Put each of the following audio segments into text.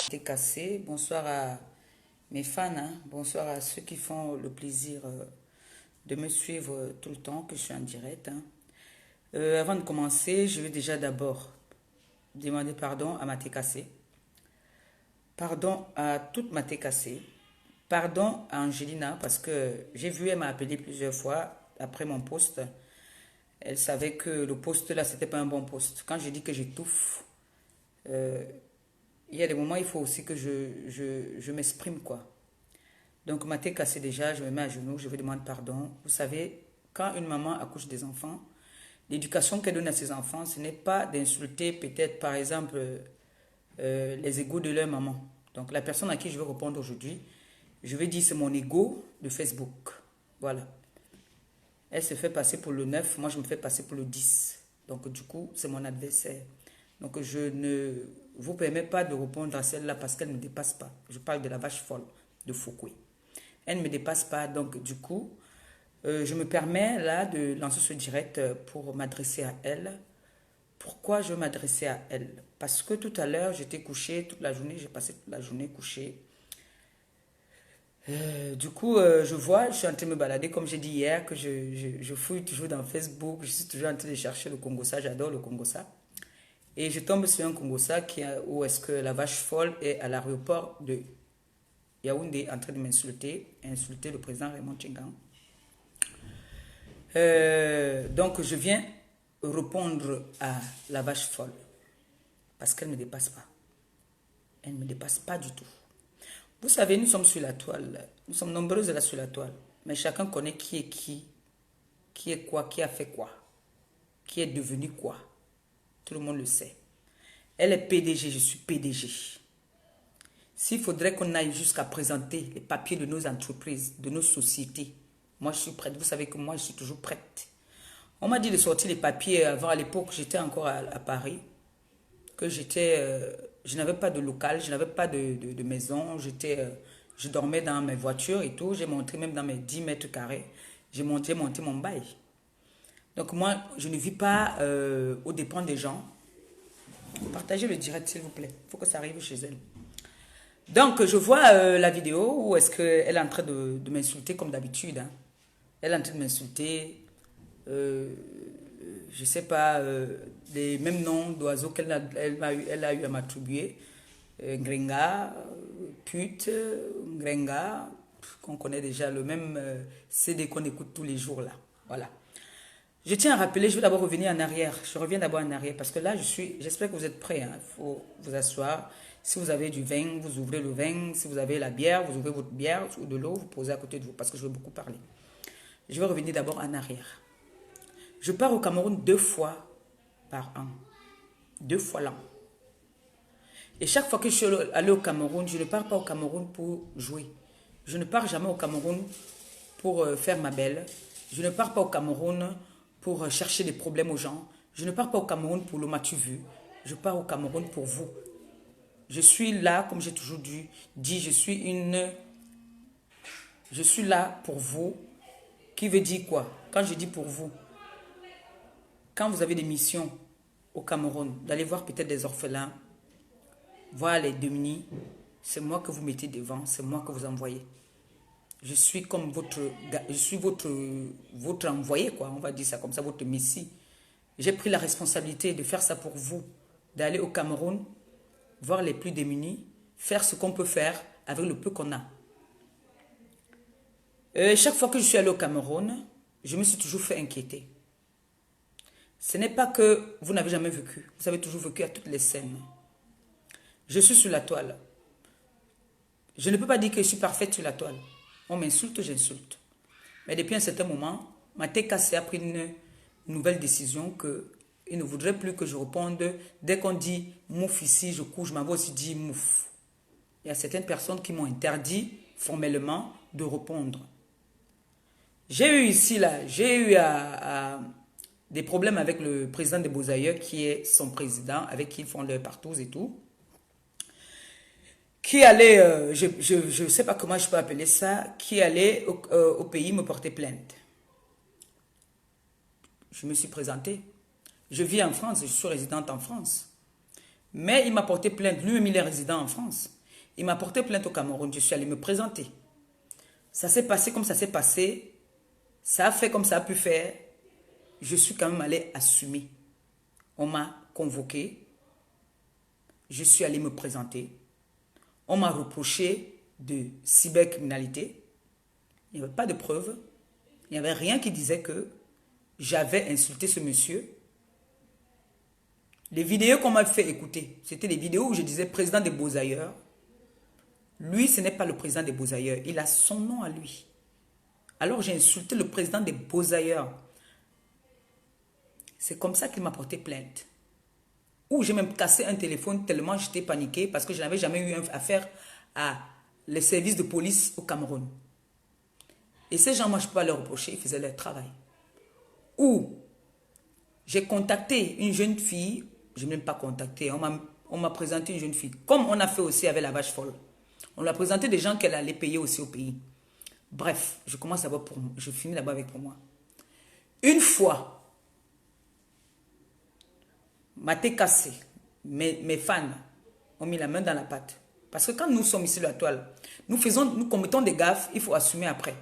T'es cassé. Bonsoir à mes fans, hein. Bonsoir à ceux qui font le plaisir de me suivre tout le temps que je suis en direct, hein. Avant de commencer, je vais déjà d'abord demander pardon à Maté Cassé. Pardon à toute Maté Cassé. Pardon à Angelina parce que j'ai vu, elle m'a appelé plusieurs fois après mon post. Elle savait que le post là, c'était pas un bon post. Quand je dis que j'étouffe, euh, il y a des moments, il faut aussi que je m'exprime, quoi. Donc, Maté cassé déjà, je me mets à genoux, je vous demande pardon. Vous savez, quand une maman accouche des enfants, l'éducation qu'elle donne à ses enfants, ce n'est pas d'insulter peut-être, par exemple, les égos de leur maman. Donc, la personne à qui je vais répondre aujourd'hui, je vais dire c'est mon ego de Facebook. Voilà. Elle se fait passer pour le 9, moi je me fais passer pour le 10. Donc, du coup, c'est mon adversaire. Donc, je ne vous permets pas de répondre à celle-là parce qu'elle ne me dépasse pas. Je parle de la vache folle de Foucault. Elle ne me dépasse pas, donc du coup, je me permets là de lancer ce direct pour m'adresser à elle. Pourquoi je veux m'adresser à elle? Parce que tout à l'heure, j'étais couchée toute la journée, j'ai passé toute la journée couchée. Du coup, je vois, je suis en train de me balader, comme j'ai dit hier, que je fouille toujours dans Facebook, je suis toujours en train de chercher le Congossa, j'adore le Congossa. Et je tombe sur un Congossa où est-ce que la vache folle est à l'aéroport de Yaoundé en train de insulter le président Raymond Tchengan. Donc je viens répondre à la vache folle parce qu'elle ne me dépasse pas. Elle ne me dépasse pas du tout. Vous savez, nous sommes sur la toile. Nous sommes nombreuses là sur la toile. Mais chacun connaît qui est quoi, qui a fait quoi, qui est devenu quoi. Tout le monde le sait. Elle est PDG, je suis PDG. S'il faudrait qu'on aille jusqu'à présenter les papiers de nos entreprises, de nos sociétés, moi je suis prête. Vous savez que moi je suis toujours prête. On m'a dit de sortir les papiers avant, à l'époque, j'étais encore à Paris, que je n'avais pas de local, je n'avais pas de maison, je dormais dans mes voitures et tout, j'ai monté même dans mes 10 mètres carrés, j'ai monté mon bail. Donc moi, je ne vis pas aux dépens des gens. Partagez le direct s'il vous plaît, il faut que ça arrive chez elle. Donc, je vois la vidéo où est-ce qu'elle est en train de m'insulter comme d'habitude, hein. Elle est en train de m'insulter, je ne sais pas, les mêmes noms d'oiseaux elle a eu à m'attribuer. Ngrenga, pute, Ngrenga, qu'on connaît déjà, le même CD qu'on écoute tous les jours là. Voilà. Je tiens à rappeler, je vais d'abord revenir en arrière. Je reviens d'abord en arrière parce que là, j'espère que vous êtes prêts, hein. Il faut vous asseoir. Si vous avez du vin, vous ouvrez le vin. Si vous avez la bière, vous ouvrez votre bière ou de l'eau, vous posez à côté de vous parce que je vais beaucoup parler. Je vais revenir d'abord en arrière. Je pars au Cameroun 2 fois par an. 2 fois l'an. Et chaque fois que je suis allé au Cameroun, je ne pars pas au Cameroun pour jouer. Je ne pars jamais au Cameroun pour faire ma belle. Je ne pars pas au Cameroun pour chercher des problèmes aux gens. Je ne pars pas au Cameroun pour le m'as-tu vu. Je pars au Cameroun pour vous. Je suis là, comme j'ai toujours dit, je suis là pour vous. Qui veut dire quoi? Quand je dis pour vous, quand vous avez des missions au Cameroun, d'aller voir peut-être des orphelins, voir les démunis, c'est moi que vous mettez devant, c'est moi que vous envoyez. Je suis comme votre envoyé, quoi, on va dire ça comme ça, votre messie. J'ai pris la responsabilité de faire ça pour vous, d'aller au Cameroun, voir les plus démunis, faire ce qu'on peut faire avec le peu qu'on a. Chaque fois que je suis allé au Cameroun, je me suis toujours fait inquiéter. Ce n'est pas que vous n'avez jamais vécu, vous avez toujours vécu à toutes les scènes. Je suis sur la toile. Je ne peux pas dire que je suis parfaite sur la toile. On m'insulte, j'insulte. Mais depuis un certain moment, Maté Cassé a pris une nouvelle décision qu'il ne voudrait plus que je réponde. Dès qu'on dit mouf ici, je couche, je m'en vais aussi dire mouf. Il y a certaines personnes qui m'ont interdit formellement de répondre. J'ai eu ici, là, des problèmes avec le président de Bozaïeux, qui est son président, avec qui ils font leur partouze et tout. Qui allait, je ne sais pas comment je peux appeler ça, qui allait au pays me porter plainte. Je me suis présentée. Je vis en France, je suis résidente en France. Mais il m'a porté plainte, lui-même il est résident en France. Il m'a porté plainte au Cameroun. Je suis allé me présenter. Ça s'est passé comme ça s'est passé. Ça a fait comme ça a pu faire. Je suis quand même allé assumer. On m'a convoqué. Je suis allé me présenter. On m'a reproché de cybercriminalité. Il n'y avait pas de preuves. Il n'y avait rien qui disait que j'avais insulté ce monsieur. Les vidéos qu'on m'a fait écouter, c'était des vidéos où je disais président des Beaux-Ailleurs. Lui, ce n'est pas le président des Beaux-Ailleurs. Il a son nom à lui. Alors j'ai insulté le président des Beaux-Ailleurs. C'est comme ça qu'il m'a porté plainte. Ou j'ai même cassé un téléphone tellement j'étais paniqué parce que je n'avais jamais eu affaire à les services de police au Cameroun. Et ces gens, moi, je ne peux pas leur reprocher, ils faisaient leur travail. Ou j'ai contacté une jeune fille, je n'ai même pas contacté, on m'a présenté une jeune fille, comme on a fait aussi avec la vache folle. On lui a présenté des gens qu'elle allait payer aussi au pays. Bref, je commence d'abord pour moi, je finis d'abord avec pour moi. Une fois, maté cassé, mes fans ont mis la main dans la pâte. Parce que quand nous sommes ici sur la toile, nous commettons des gaffes, il faut assumer après.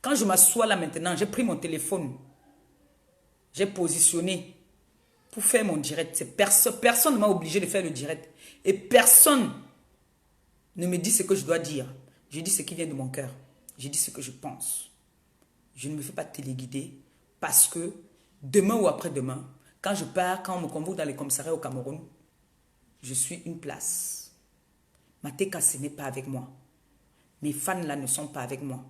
Quand je m'assois là maintenant, j'ai pris mon téléphone, j'ai positionné pour faire mon direct. Personne ne m'a obligé de faire le direct. Et personne ne me dit ce que je dois dire. Je dis ce qui vient de mon cœur. Je dis ce que je pense. Je ne me fais pas téléguider parce que demain ou après-demain, quand je pars, quand on me convoque dans les commissariats au Cameroun, je suis une place. Mateka, ce n'est pas avec moi. Mes fans là ne sont pas avec moi.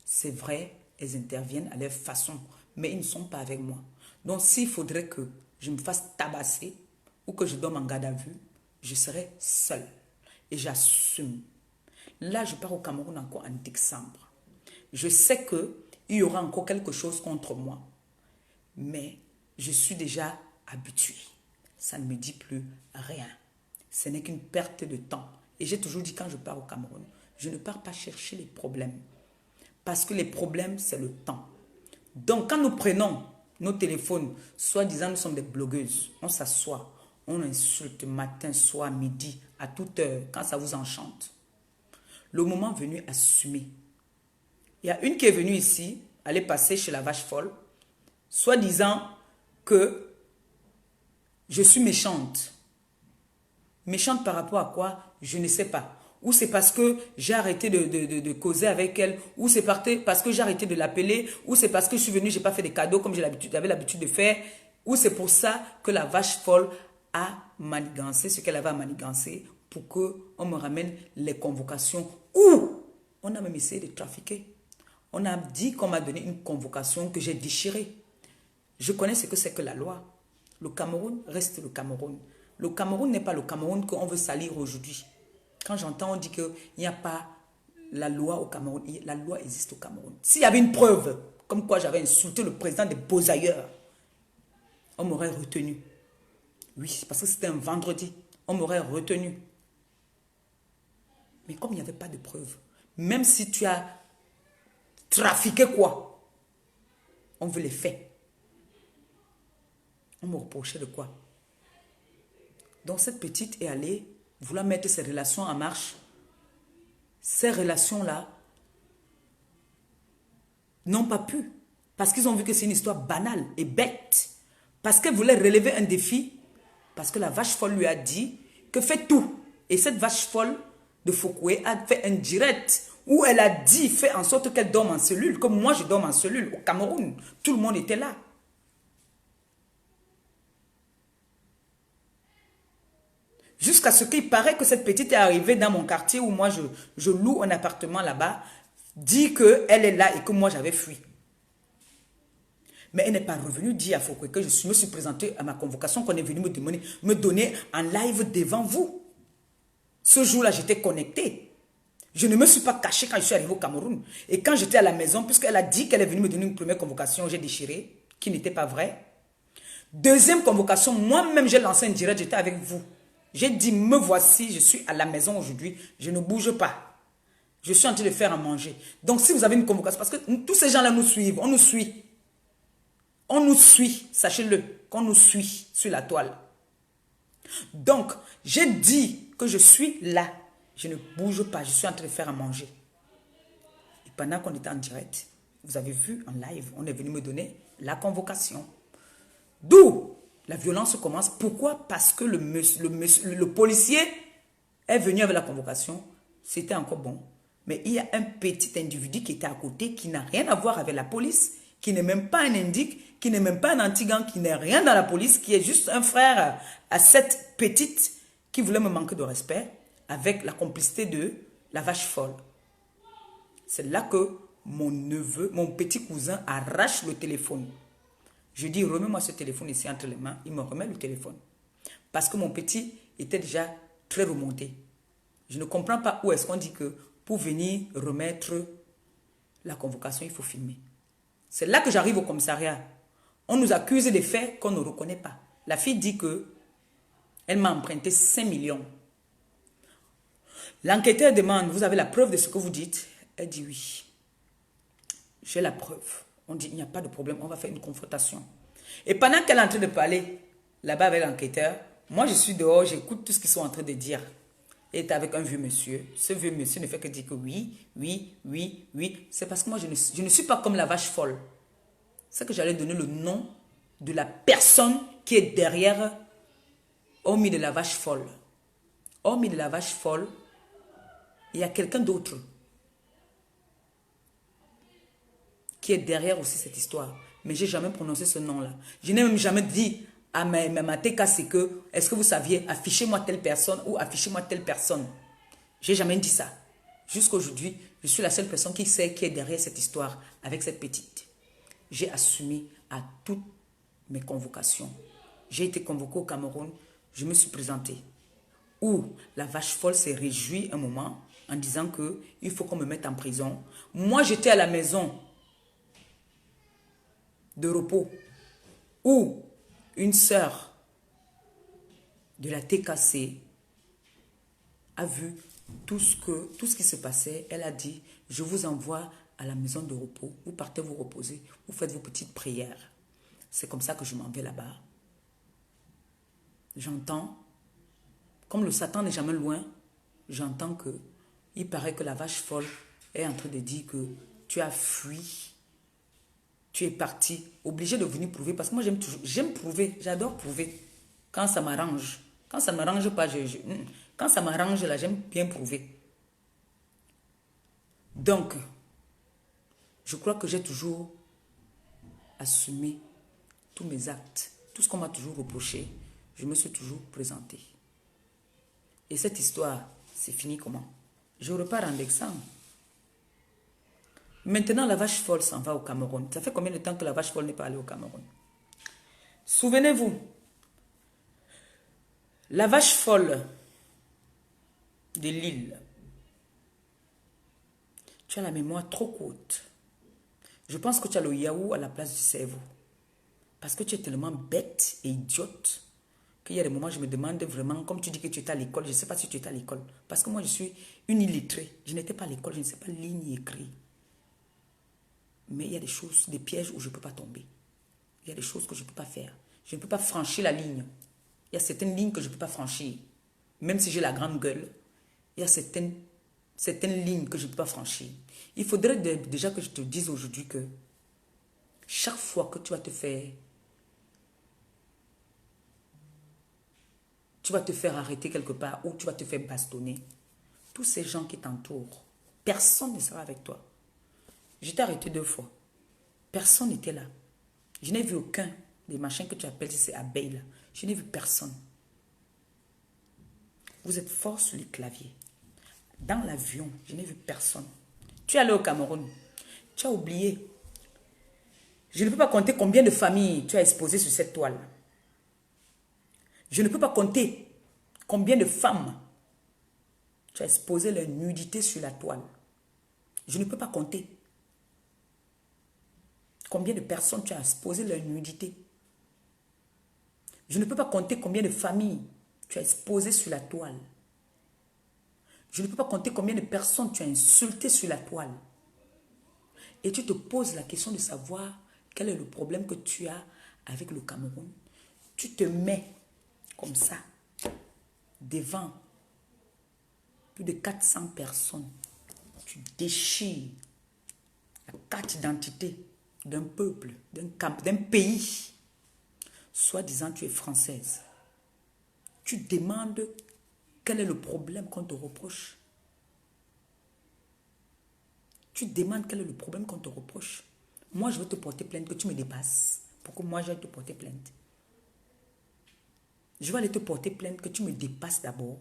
C'est vrai, elles interviennent à leur façon, mais ils ne sont pas avec moi. Donc s'il faudrait que je me fasse tabasser ou que je donne en garde à vue, je serai seule. Et j'assume. Là, je pars au Cameroun encore en décembre. Je sais qu'il y aura encore quelque chose contre moi. Mais je suis déjà habituée. Ça ne me dit plus rien. Ce n'est qu'une perte de temps. Et j'ai toujours dit quand je pars au Cameroun, je ne pars pas chercher les problèmes. Parce que les problèmes, c'est le temps. Donc, quand nous prenons nos téléphones, soi-disant nous sommes des blogueuses, on s'assoit, on insulte matin, soir, midi, à toute heure, quand ça vous enchante. Le moment venu, assumer. Il y a une qui est venue ici, elle est passée chez la vache folle, soi-disant que je suis méchante. Méchante par rapport à quoi? Je ne sais pas. Ou c'est parce que j'ai arrêté de causer avec elle, ou c'est parce que j'ai arrêté de l'appeler, ou c'est parce que je suis venue, je n'ai pas fait des cadeaux comme j'avais l'habitude de faire, ou c'est pour ça que la vache folle a manigancé ce qu'elle avait à manigancer pour qu'on me ramène les convocations. Ou on a même essayé de trafiquer. On a dit qu'on m'a donné une convocation que j'ai déchirée. Je connais ce que c'est que la loi. Le Cameroun reste le Cameroun. Le Cameroun n'est pas le Cameroun qu'on veut salir aujourd'hui. Quand j'entends, on dit qu'il n'y a pas la loi au Cameroun. La loi existe au Cameroun. S'il y avait une preuve, comme quoi j'avais insulté le président des Beaux-Ailleurs, on m'aurait retenu. Oui, parce que c'était un vendredi. On m'aurait retenu. Mais comme il n'y avait pas de preuve, même si tu as trafiqué quoi, on veut les faits. On me reprochait de quoi? Donc cette petite est allée vouloir mettre ses relations en marche. Ces relations-là n'ont pas pu. Parce qu'ils ont vu que c'est une histoire banale et bête. Parce qu'elle voulait relever un défi. Parce que la vache folle lui a dit que fais tout. Et cette vache folle de Foucoué a fait un direct où elle a dit, fais en sorte qu'elle dorme en cellule. Comme moi je dors en cellule au Cameroun. Tout le monde était là. Jusqu'à ce qu'il paraît que cette petite est arrivée dans mon quartier où moi je loue un appartement là-bas, dit qu'elle est là et que moi j'avais fui. Mais elle n'est pas revenue dire à Foucault que je me suis présentée à ma convocation, qu'on est venu me donner en live devant vous. Ce jour-là, j'étais connectée. Je ne me suis pas cachée quand je suis arrivée au Cameroun. Et quand j'étais à la maison, puisqu'elle a dit qu'elle est venue me donner une première convocation, j'ai déchiré, qui n'était pas vrai. Deuxième convocation, moi-même j'ai lancé un direct, j'étais avec vous. J'ai dit, me voici, je suis à la maison aujourd'hui, je ne bouge pas. Je suis en train de faire à manger. Donc si vous avez une convocation, parce que tous ces gens-là nous suivent, on nous suit. On nous suit, sachez-le, qu'on nous suit sur la toile. Donc, j'ai dit que je suis là. Je ne bouge pas, je suis en train de faire à manger. Et pendant qu'on était en direct, vous avez vu en live, on est venu me donner la convocation. D'où la violence commence. Pourquoi? Parce que le policier est venu avec la convocation. C'était encore bon. Mais il y a un petit individu qui était à côté, qui n'a rien à voir avec la police, qui n'est même pas un indique, qui n'est même pas un antigan, qui n'est rien dans la police, qui est juste un frère à cette petite qui voulait me manquer de respect avec la complicité de la vache folle. C'est là que mon neveu, mon petit cousin arrache le téléphone. Je dis, remets-moi ce téléphone ici entre les mains. Il me remet le téléphone. Parce que mon petit était déjà très remonté. Je ne comprends pas où est-ce qu'on dit que pour venir remettre la convocation, il faut filmer. C'est là que j'arrive au commissariat. On nous accuse des faits qu'on ne reconnaît pas. La fille dit que elle m'a emprunté 5 millions. L'enquêteur demande, vous avez la preuve de ce que vous dites? Elle dit oui. J'ai la preuve. On dit, il n'y a pas de problème, on va faire une confrontation. Et pendant qu'elle est en train de parler, là-bas avec l'enquêteur, moi je suis dehors, j'écoute tout ce qu'ils sont en train de dire. Elle est avec un vieux monsieur. Ce vieux monsieur ne fait que dire que oui, oui, oui, oui. C'est parce que moi je ne suis pas comme la vache folle. C'est que j'allais donner le nom de la personne qui est derrière, hormis de la vache folle. Hormis de la vache folle, il y a quelqu'un d'autre qui est derrière aussi cette histoire. Mais je n'ai jamais prononcé ce nom-là. Je n'ai même jamais dit à ma TK, que, est-ce que vous saviez, affichez-moi telle personne ou affichez-moi telle personne. Je n'ai jamais dit ça. Jusqu'à aujourd'hui, je suis la seule personne qui sait qui est derrière cette histoire avec cette petite. J'ai assumé à toutes mes convocations. J'ai été convoqué au Cameroun, je me suis présenté. Où la vache folle s'est réjouie un moment en disant qu'il faut qu'on me mette en prison. Moi, j'étais à la maison de repos où une sœur de la TKC a vu tout ce qui se passait. Elle a dit, je vous envoie à la maison de repos. Vous partez vous reposer. Vous faites vos petites prières. C'est comme ça que je m'en vais là-bas. J'entends, comme le Satan n'est jamais loin, j'entends que il paraît que la vache folle est en train de dire que tu as fui. Tu es parti, obligé de venir prouver. Parce que moi, j'aime prouver. J'adore prouver. Quand ça m'arrange. Quand ça ne m'arrange pas, quand ça m'arrange, là, j'aime bien prouver. Donc, je crois que j'ai toujours assumé tous mes actes. Tout ce qu'on m'a toujours reproché, je me suis toujours présenté. Et cette histoire, c'est fini comment? Je repars en Alexandre. Maintenant, la vache folle s'en va au Cameroun. Ça fait combien de temps que la vache folle n'est pas allée au Cameroun? Souvenez-vous, la vache folle de Lille. Tu as la mémoire trop courte. Je pense que tu as le yaourt à la place du cerveau. Parce que tu es tellement bête et idiote qu'il y a des moments où je me demande vraiment, comme tu dis que tu étais à l'école, je ne sais pas si tu étais à l'école. Parce que moi, je suis une illettrée. Je n'étais pas à l'école, je ne sais pas lire ni écrire. Mais il y a des choses, des pièges où je ne peux pas tomber. Il y a des choses que je ne peux pas faire. Je ne peux pas franchir la ligne. Il y a certaines lignes que je ne peux pas franchir. Même si j'ai la grande gueule, il y a certaines lignes que je ne peux pas franchir. Il faudrait déjà que je te dise aujourd'hui que chaque fois que tu vas te faire arrêter quelque part ou tu vas te faire bastonner, tous ces gens qui t'entourent, personne ne sera avec toi. J'étais arrêté 2 fois. Personne n'était là. Je n'ai vu aucun des machins que tu appelles, c'est abeilles là. Je n'ai vu personne. Vous êtes fort sur les claviers. Dans l'avion, je n'ai vu personne. Tu es allé au Cameroun. Tu as oublié. Je ne peux pas compter combien de familles tu as exposées sur cette toile. Je ne peux pas compter combien de femmes tu as exposé leur nudité sur la toile. Je ne peux pas compter combien de personnes tu as exposé leur nudité. Je ne peux pas compter combien de familles tu as exposées sur la toile. Je ne peux pas compter combien de personnes tu as insultées sur la toile. Et tu te poses la question de savoir quel est le problème que tu as avec le Cameroun. Tu te mets comme ça devant plus de 400 personnes. Tu déchires la carte d'identité d'un peuple, d'un pays. Soi-disant, tu es française. Tu demandes quel est le problème qu'on te reproche. Tu demandes quel est le problème qu'on te reproche. Moi, je veux te porter plainte, que tu me dépasses. Pour que moi, j'aille te porter plainte. Je vais aller te porter plainte, que tu me dépasses d'abord.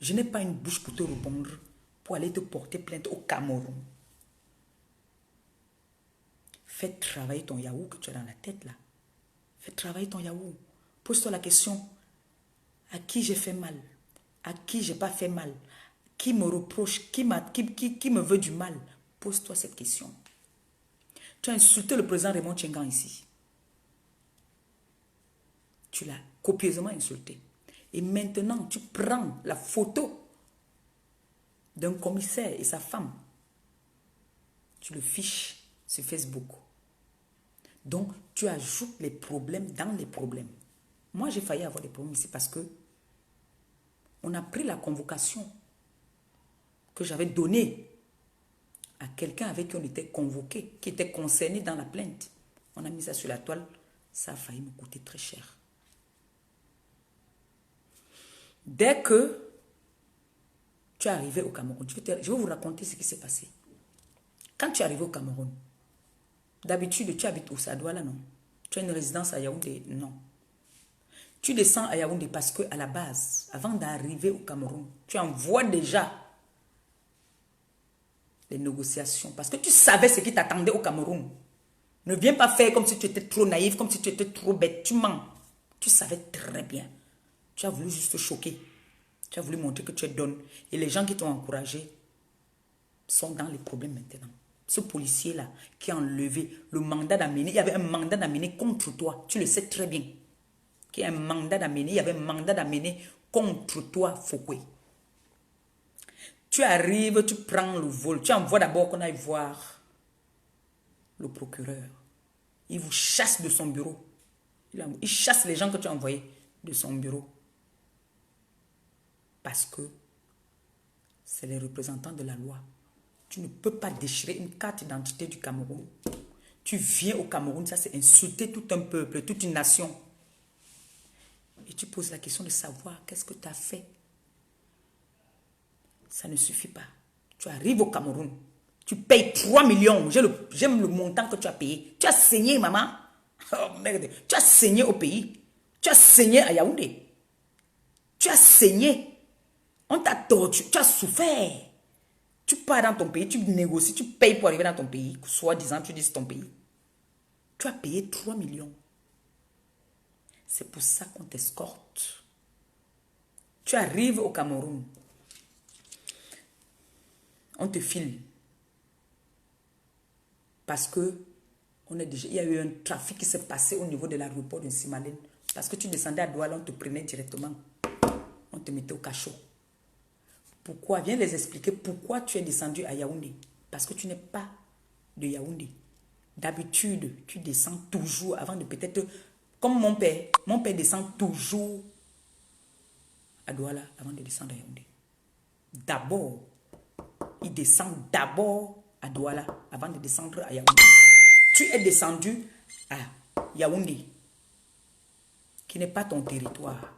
Je n'ai pas une bouche pour te répondre, pour aller te porter plainte au Cameroun. Fais travailler ton yaourt que tu as dans la tête là. Fais travailler ton yaourt. Pose-toi la question. À qui j'ai fait mal? À qui j'ai pas fait mal? Qui me reproche? Qui me veut du mal? Pose-toi cette question. Tu as insulté le président Raymond Tchengan ici. Tu l'as copieusement insulté. Et maintenant, tu prends la photo d'un commissaire et sa femme. Tu le fiches sur Facebook. Donc, tu ajoutes les problèmes dans les problèmes. Moi, j'ai failli avoir des problèmes ici parce que on a pris la convocation que j'avais donnée à quelqu'un avec qui on était convoqué, qui était concerné dans la plainte. On a mis ça sur la toile. Ça a failli me coûter très cher. Dès que tu es arrivé au Cameroun, je vais vous raconter ce qui s'est passé. Quand tu es arrivé au Cameroun, d'habitude, tu habites où? Ça, Douala, non? Tu as une résidence à Yaoundé? Non. Tu descends à Yaoundé parce que à la base, avant d'arriver au Cameroun, tu envoies déjà les négociations parce que tu savais ce qui t'attendait au Cameroun. Ne viens pas faire comme si tu étais trop naïf, comme si tu étais trop bête. Tu mens. Tu savais très bien. Tu as voulu juste te choquer. Tu as voulu montrer que tu es donne. Et les gens qui t'ont encouragé sont dans les problèmes maintenant. Ce policier-là qui a enlevé le mandat d'amener, il y avait un mandat d'amener contre toi. Tu le sais très bien. Qu'il y a un mandat d'amener, il y avait un mandat d'amener contre toi, Fouquet. Tu arrives, tu prends le vol. Tu envoies d'abord qu'on aille voir le procureur. Il vous chasse de son bureau. Il chasse les gens que tu as envoyés de son bureau. Parce que c'est les représentants de la loi. Tu ne peux pas déchirer une carte d'identité du Cameroun. Tu viens au Cameroun, ça c'est insulter tout un peuple, toute une nation. Et tu poses la question de savoir qu'est-ce que tu as fait. Ça ne suffit pas. Tu arrives au Cameroun, tu payes 3 millions. J'aime le montant que tu as payé. Tu as saigné, maman. Oh merde. Tu as saigné au pays. Tu as saigné à Yaoundé. Tu as saigné. On t'a torturé. Tu as souffert. Tu pars dans ton pays, tu négocies, tu payes pour arriver dans ton pays. Soi-disant, tu dis c'est ton pays. Tu as payé 3 millions. C'est pour ça qu'on t'escorte. Tu arrives au Cameroun. On te file. Parce que il y a eu un trafic qui s'est passé au niveau de l'aéroport de Simalène. Parce que tu descendais à Douala, on te prenait directement. On te mettait au cachot. Pourquoi? Viens les expliquer pourquoi tu es descendu à Yaoundé. Parce que tu n'es pas de Yaoundé. D'habitude, tu descends toujours avant de peut-être... Comme mon père descend toujours à Douala avant de descendre à Yaoundé. D'abord, il descend d'abord à Douala avant de descendre à Yaoundé. Tu es descendu à Yaoundé, qui n'est pas ton territoire.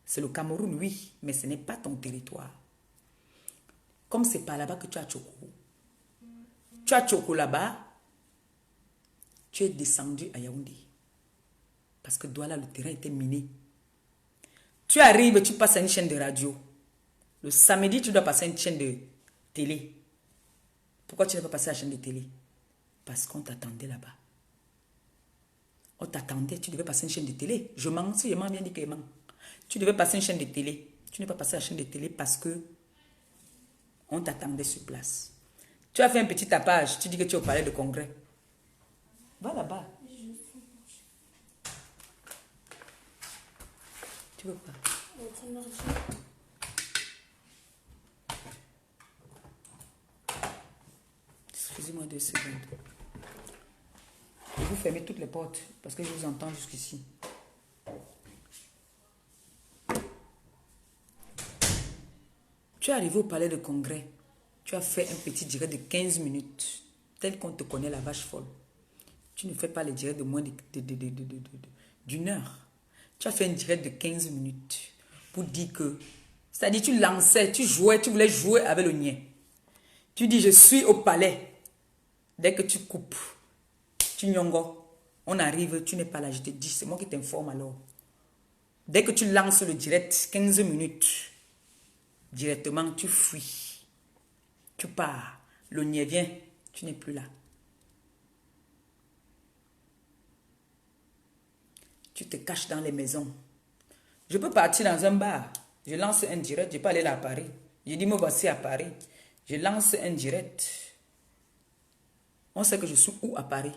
C'est le Cameroun, oui, mais ce n'est pas ton territoire. Comme c'est pas là-bas que tu as Tchoko. Tu as Tchoko là-bas, tu es descendu à Yaoundé. Parce que Douala, le terrain était miné. Tu arrives, tu passes à une chaîne de radio. Le samedi, tu dois passer à une chaîne de télé. Pourquoi tu n'es pas passé à la chaîne de télé? Parce qu'on t'attendait là-bas. On t'attendait, tu devais passer à une chaîne de télé. Je mens, si je mens, bien dit que je mens. Tu devais passer à une chaîne de télé. Tu n'es pas passé à la chaîne de télé parce que on t'attendait sur place. Tu as fait un petit tapage, tu dis que tu es au palais de congrès. Va là-bas. Tu veux pas? Excusez-moi 2 secondes. Et vous fermez toutes les portes parce que je vous entends jusqu'ici. Tu es arrivé au palais de congrès. Tu as fait un petit direct de 15 minutes. Tel qu'on te connaît, la vache folle. Tu ne fais pas les directs de moins d'une heure. Tu as fait un direct de 15 minutes pour dire que... C'est-à-dire, tu lançais, tu jouais, tu voulais jouer avec le nien. Tu dis, je suis au palais. Dès que tu coupes, tu nyongo, on arrive, tu n'es pas là. Je te dis, c'est moi qui t'informe alors. Dès que tu lances le direct, 15 minutes, directement, tu fuis. Tu pars. Le nien vient, tu n'es plus là. Tu te caches dans les maisons. Je peux partir dans un bar. Je lance un direct. Je peux aller là à Paris. Je dis, me voici à Paris. Je lance un direct. On sait que je suis où à Paris?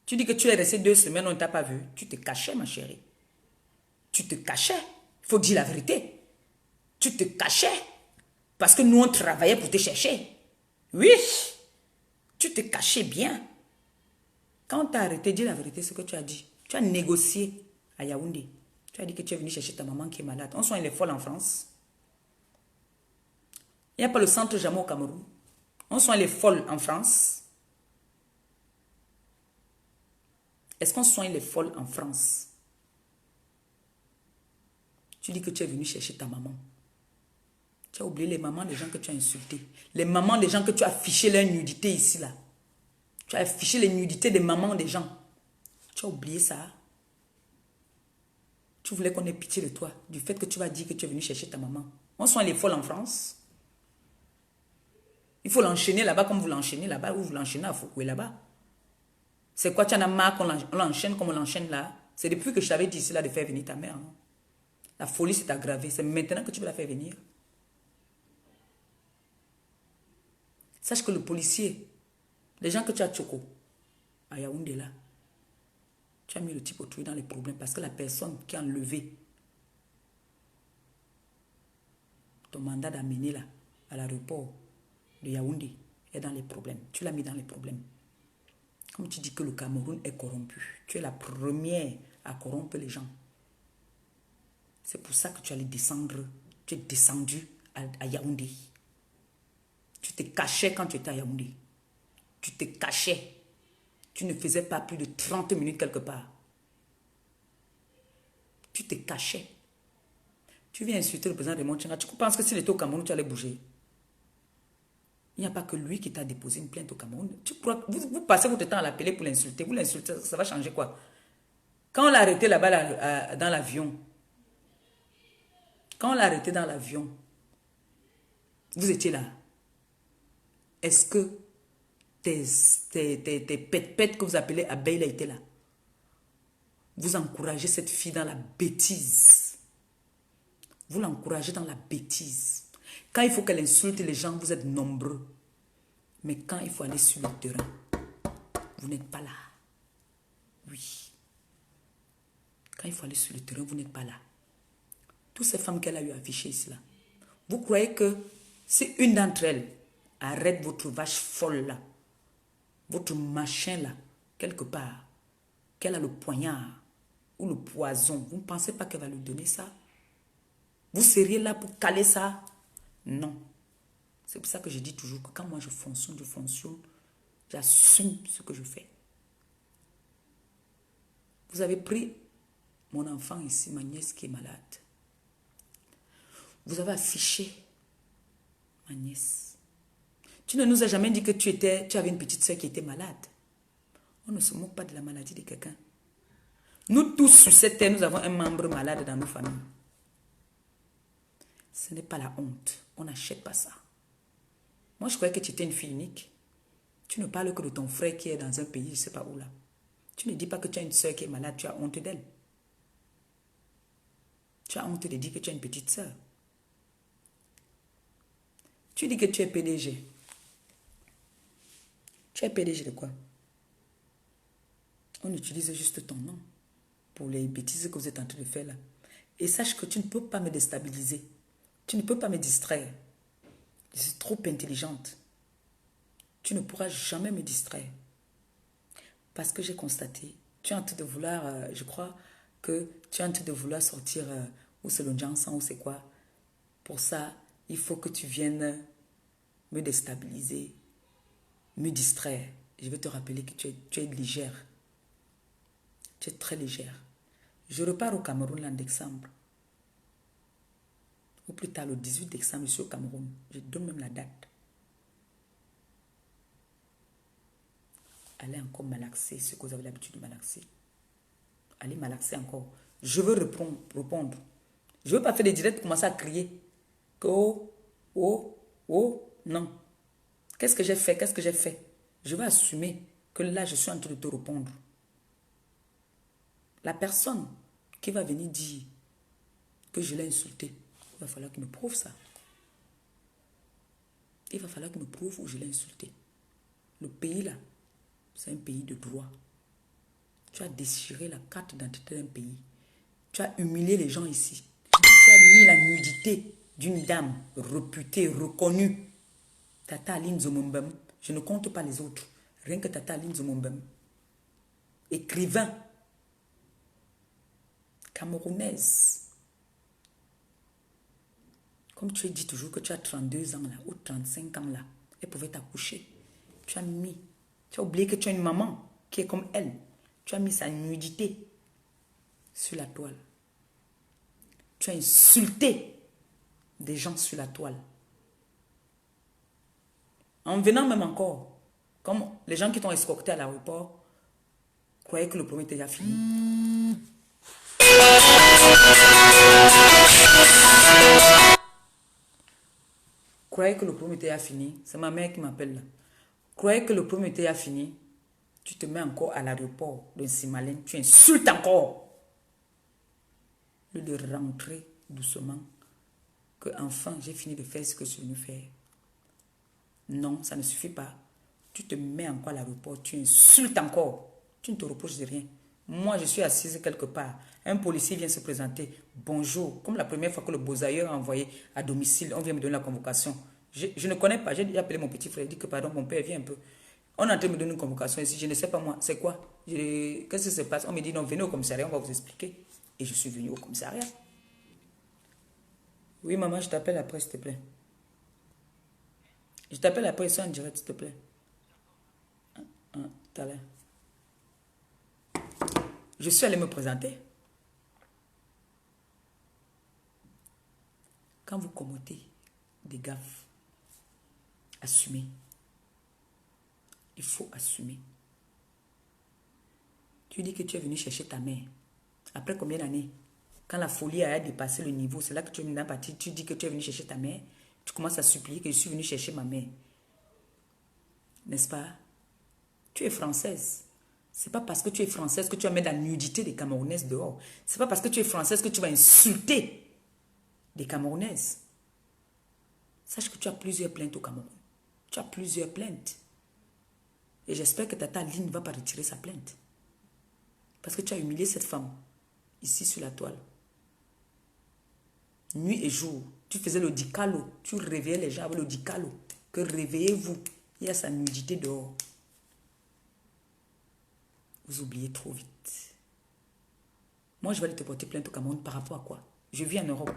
Tu dis que tu es resté 2 semaines, on ne t'a pas vu. Tu te cachais, ma chérie. Tu te cachais. Il faut dire la vérité. Tu te cachais. Parce que nous, on travaillait pour te chercher. Oui. Tu te cachais bien. Quand on t'a arrêté, dis la vérité, ce que tu as dit. Tu as négocié à Yaoundé. Tu as dit que tu es venu chercher ta maman qui est malade. On soigne les folles en France. Il n'y a pas le centre Jamo au Cameroun. On soigne les folles en France. Est-ce qu'on soigne les folles en France? Tu dis que tu es venu chercher ta maman. Tu as oublié les mamans des gens que tu as insultés. Les mamans des gens que tu as affiché leur nudité ici, là. Tu as affiché les nudités des mamans des gens. Tu as oublié ça. Tu voulais qu'on ait pitié de toi, du fait que tu vas dire que tu es venu chercher ta maman. On soigne les folles en France. Il faut l'enchaîner là-bas comme vous l'enchaînez là-bas ou vous l'enchaînez à Foucault là-bas. C'est quoi, tu en as marre qu'on l'enchaîne comme on l'enchaîne là? C'est depuis que je t'avais dit ici là de faire venir ta mère. Non? La folie s'est aggravée. C'est maintenant que tu veux la faire venir. Sache que le policier, les gens que tu as choco, à Yaoundé là, tu as mis le type autrui dans les problèmes parce que la personne qui a enlevé ton mandat d'amener là, à l'aéroport de Yaoundé, est dans les problèmes. Tu l'as mis dans les problèmes. Comme tu dis que le Cameroun est corrompu, tu es la première à corrompre les gens. C'est pour ça que tu allais descendre. Tu es descendu à Yaoundé. Tu te cachais quand tu étais à Yaoundé. Tu te cachais. Tu ne faisais pas plus de 30 minutes quelque part. Tu te cachais. Tu viens insulter le président de Montchenga. Tu penses que s'il était au Cameroun, tu allais bouger? Il n'y a pas que lui qui t'a déposé une plainte au Cameroun. Tu crois, vous passez votre temps à l'appeler pour l'insulter. Vous l'insultez, ça va changer quoi? Quand on l'a arrêté là-bas là, dans l'avion, quand on l'a arrêté dans l'avion, vous étiez là. Est-ce que tes pètes que vous appelez abeilles étaient là? Vous encouragez cette fille dans la bêtise. Vous l'encouragez dans la bêtise. Quand il faut qu'elle insulte les gens, vous êtes nombreux. Mais quand il faut aller sur le terrain, vous n'êtes pas là. Oui. Quand il faut aller sur le terrain, vous n'êtes pas là. Toutes ces femmes qu'elle a eu affichées ici, là. Vous croyez que si une d'entre elles arrête votre vache folle là, votre machin là, quelque part, qu'elle a le poignard ou le poison, vous ne pensez pas qu'elle va lui donner ça? Vous seriez là pour caler ça? Non. C'est pour ça que je dis toujours que quand moi je fonctionne, j'assume ce que je fais. Vous avez pris mon enfant ici, ma nièce qui est malade. Vous avez affiché ma nièce. Tu ne nous as jamais dit que tu avais une petite soeur qui était malade. On ne se moque pas de la maladie de quelqu'un. Nous tous sur cette terre, nous avons un membre malade dans nos familles. Ce n'est pas la honte. On n'achète pas ça. Moi, je croyais que tu étais une fille unique. Tu ne parles que de ton frère qui est dans un pays, je ne sais pas où là. Tu ne dis pas que tu as une soeur qui est malade, tu as honte d'elle. Tu as honte de dire que tu as une petite soeur. Tu dis que tu es PDG. Tu es PDG de quoi? On utilise juste ton nom pour les bêtises que vous êtes en train de faire là. Et sache que tu ne peux pas me déstabiliser. Tu ne peux pas me distraire. Je suis trop intelligente. Tu ne pourras jamais me distraire. Parce que j'ai constaté, tu es en train de vouloir, je crois que tu es en train de vouloir sortir, ou c'est le Jansan, ou c'est quoi. Pour ça, il faut que tu viennes me déstabiliser, me distraire. Je vais te rappeler que tu es légère. Tu es très légère. Je repars au Cameroun en décembre. Ou plus tard, le 18 décembre, je suis au Cameroun. Je donne même la date. Allez encore malaxer ce que vous avez l'habitude de malaxer. Allez malaxer encore. Je veux répondre. Je ne veux pas faire des directs, commencer à crier. Que oh, oh, oh, non. Qu'est-ce que j'ai fait? Qu'est-ce que j'ai fait? Je vais assumer que là, je suis en train de te répondre. La personne qui va venir dire que je l'ai insulté, il va falloir qu'il me prouve ça. Il va falloir qu'il me prouve où je l'ai insulté. Le pays là, c'est un pays de droit. Tu as déchiré la carte d'identité d'un pays. Tu as humilié les gens ici. Tu as mis la nudité d'une dame réputée, reconnue. Tata Aline Zomombem. Je ne compte pas les autres. Rien que Tata Aline Zomombem. Écrivain. Camerounaise. Comme tu as dit toujours que tu as 32 ans là, ou 35 ans là, elle pouvait t'accoucher. Tu as oublié que tu as une maman qui est comme elle. Tu as mis sa nudité sur la toile. Tu as insulté des gens sur la toile. En venant même encore, comme les gens qui t'ont escorté à l'aéroport croyaient que le premier était déjà fini. Croyais que le premier était déjà fini. C'est ma mère qui m'appelle là. Croyais que le premier était déjà fini. Tu te mets encore à l'aéroport de Simalène. Tu insultes encore. Au lieu de rentrer doucement. Que enfin j'ai fini de faire ce que je suis venu faire. Non, ça ne suffit pas. Tu te mets encore à l'aéroport. Tu insultes encore. Tu ne te reproches de rien. Moi, je suis assise quelque part. Un policier vient se présenter. Bonjour. Comme la première fois que le Beaux-Ailleurs a envoyé à domicile, on vient me donner la convocation. Je ne connais pas. J'ai déjà appelé mon petit frère. Il dit que pardon, mon père, viens un peu. On est en train de me donner une convocation ici. Je ne sais pas moi. C'est quoi? Qu'est-ce qui se passe? On me dit non, venez au commissariat, on va vous expliquer. Et je suis venu au commissariat. Oui, maman, je t'appelle après, s'il te plaît. Je t'appelle après, ça en direct, s'il te plaît. Tout à l'heure. Je suis allé me présenter. Quand vous commettez des gaffes, assumez. Il faut assumer. Tu dis que tu es venu chercher ta mère. Après combien d'années? Quand la folie a dépassé le niveau, c'est là que tu es venu dans la partie. Tu dis que tu es venu chercher ta mère. Tu commences à supplier que je suis venu chercher ma mère. N'est-ce pas? Tu es française. C'est pas parce que tu es française que tu vas mettre la nudité des Camerounaises dehors. C'est pas parce que tu es française que tu vas insulter des Camerounaises. Sache que tu as plusieurs plaintes au Cameroun. Tu as plusieurs plaintes. Et j'espère que Tata Aline ne va pas retirer sa plainte. Parce que tu as humilié cette femme, ici sur la toile. Nuit et jour, tu faisais le dicalo. Tu réveillais les gens avec le dicalo. Que réveillez-vous. Il y a sa nudité dehors. Vous oubliez trop vite. Moi, je vais aller te porter plainte au Cameroun par rapport à quoi? Je vis en Europe.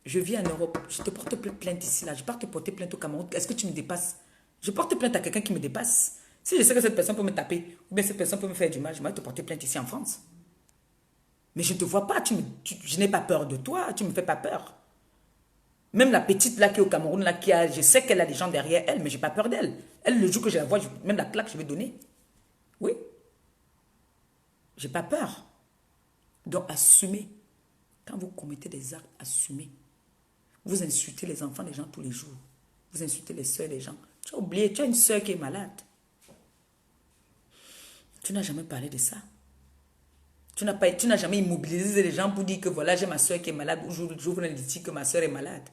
Je vis en Europe. Je te porte plainte ici, là. Je ne vais pas te porter plainte au Cameroun. Est-ce que tu me dépasses? Je porte plainte à quelqu'un qui me dépasse. Si je sais que cette personne peut me taper, ou bien cette personne peut me faire du mal, je vais te porter plainte ici en France. Mais je ne te vois pas. Je n'ai pas peur de toi. Tu ne me fais pas peur. Même la petite là qui est au Cameroun, là, je sais qu'elle a des gens derrière elle, mais je n'ai pas peur d'elle. Elle, le jour que je la vois, même la claque, je vais donner. Oui. Je n'ai pas peur. Donc, assumez. Quand vous commettez des actes, assumez. Vous insultez les enfants des gens tous les jours. Vous insultez les soeurs des gens. Tu as oublié, tu as une soeur qui est malade. Tu n'as jamais parlé de ça. Tu n'as jamais immobilisé les gens pour dire que voilà, j'ai ma soeur qui est malade. Ou j'ouvre le dit que ma soeur est malade.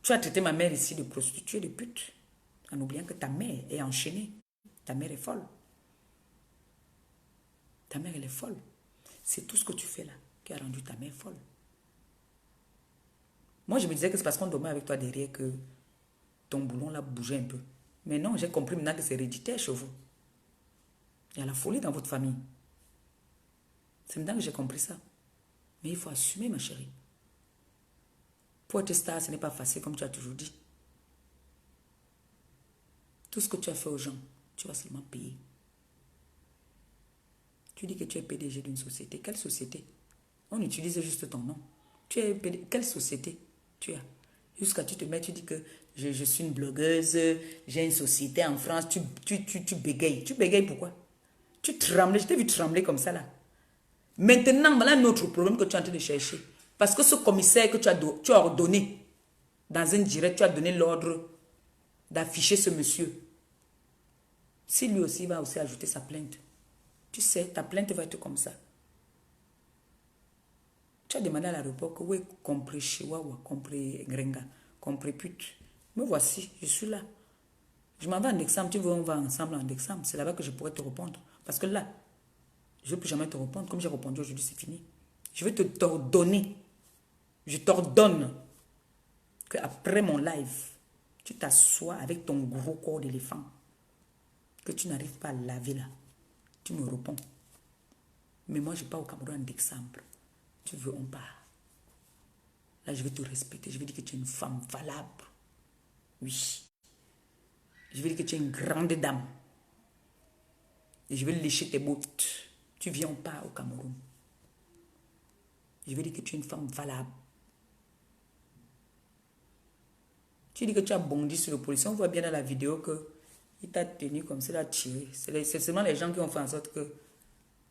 Tu as traité ma mère ici de prostituée, de pute. En oubliant que ta mère est enchaînée. Ta mère est folle. Ta mère, elle est folle. C'est tout ce que tu fais là qui a rendu ta mère folle. Moi, je me disais que c'est parce qu'on dormait avec toi derrière que ton boulon là bougeait un peu. Mais non, j'ai compris maintenant que c'est héréditaire chez vous. Il y a la folie dans votre famille. C'est maintenant que j'ai compris ça. Mais il faut assumer, ma chérie. Pour être star, ce n'est pas facile, comme tu as toujours dit. Tout ce que tu as fait aux gens, tu vas seulement payer. Tu dis que tu es PDG d'une société. Quelle société? On utilise juste ton nom. Tu es PDG. Quelle société tu as? Jusqu'à tu te mets, tu dis que je suis une blogueuse, j'ai une société en France, tu bégayes. Tu bégayes pourquoi? Tu trembles, je t'ai vu trembler comme ça là. Maintenant, voilà un autre problème que tu es en train de chercher. Parce que ce commissaire que tu as ordonné, dans un direct, tu as donné l'ordre d'afficher ce monsieur. Si lui aussi va aussi ajouter sa plainte, tu sais, ta plainte va être comme ça. Tu as demandé à l'aéroport que oui, compris Chihuahua, compris Grenga, compris pute. Me voici, je suis là. Je m'en vais en décembre, tu veux, on va ensemble en décembre. C'est là-bas que je pourrais te répondre. Parce que là, je ne veux plus jamais te répondre. Comme j'ai répondu aujourd'hui, c'est fini. Je vais t'ordonner. Je t'ordonne qu'après mon live, tu t'assois avec ton gros corps d'éléphant. Que tu n'arrives pas à laver là. Tu me réponds. Mais moi, je pars au Cameroun en décembre. Tu veux, on part. Là, je vais te respecter. Je vais dire que tu es une femme valable. Oui. Je vais dire que tu es une grande dame. Et je vais lécher tes bottes. Tu viens, on part au Cameroun. Je vais dire que tu es une femme valable. Tu dis que tu as bondi sur le policier. On voit bien dans la vidéo que il t'a tenu comme ça, il a tiré. C'est seulement les gens qui ont fait en sorte que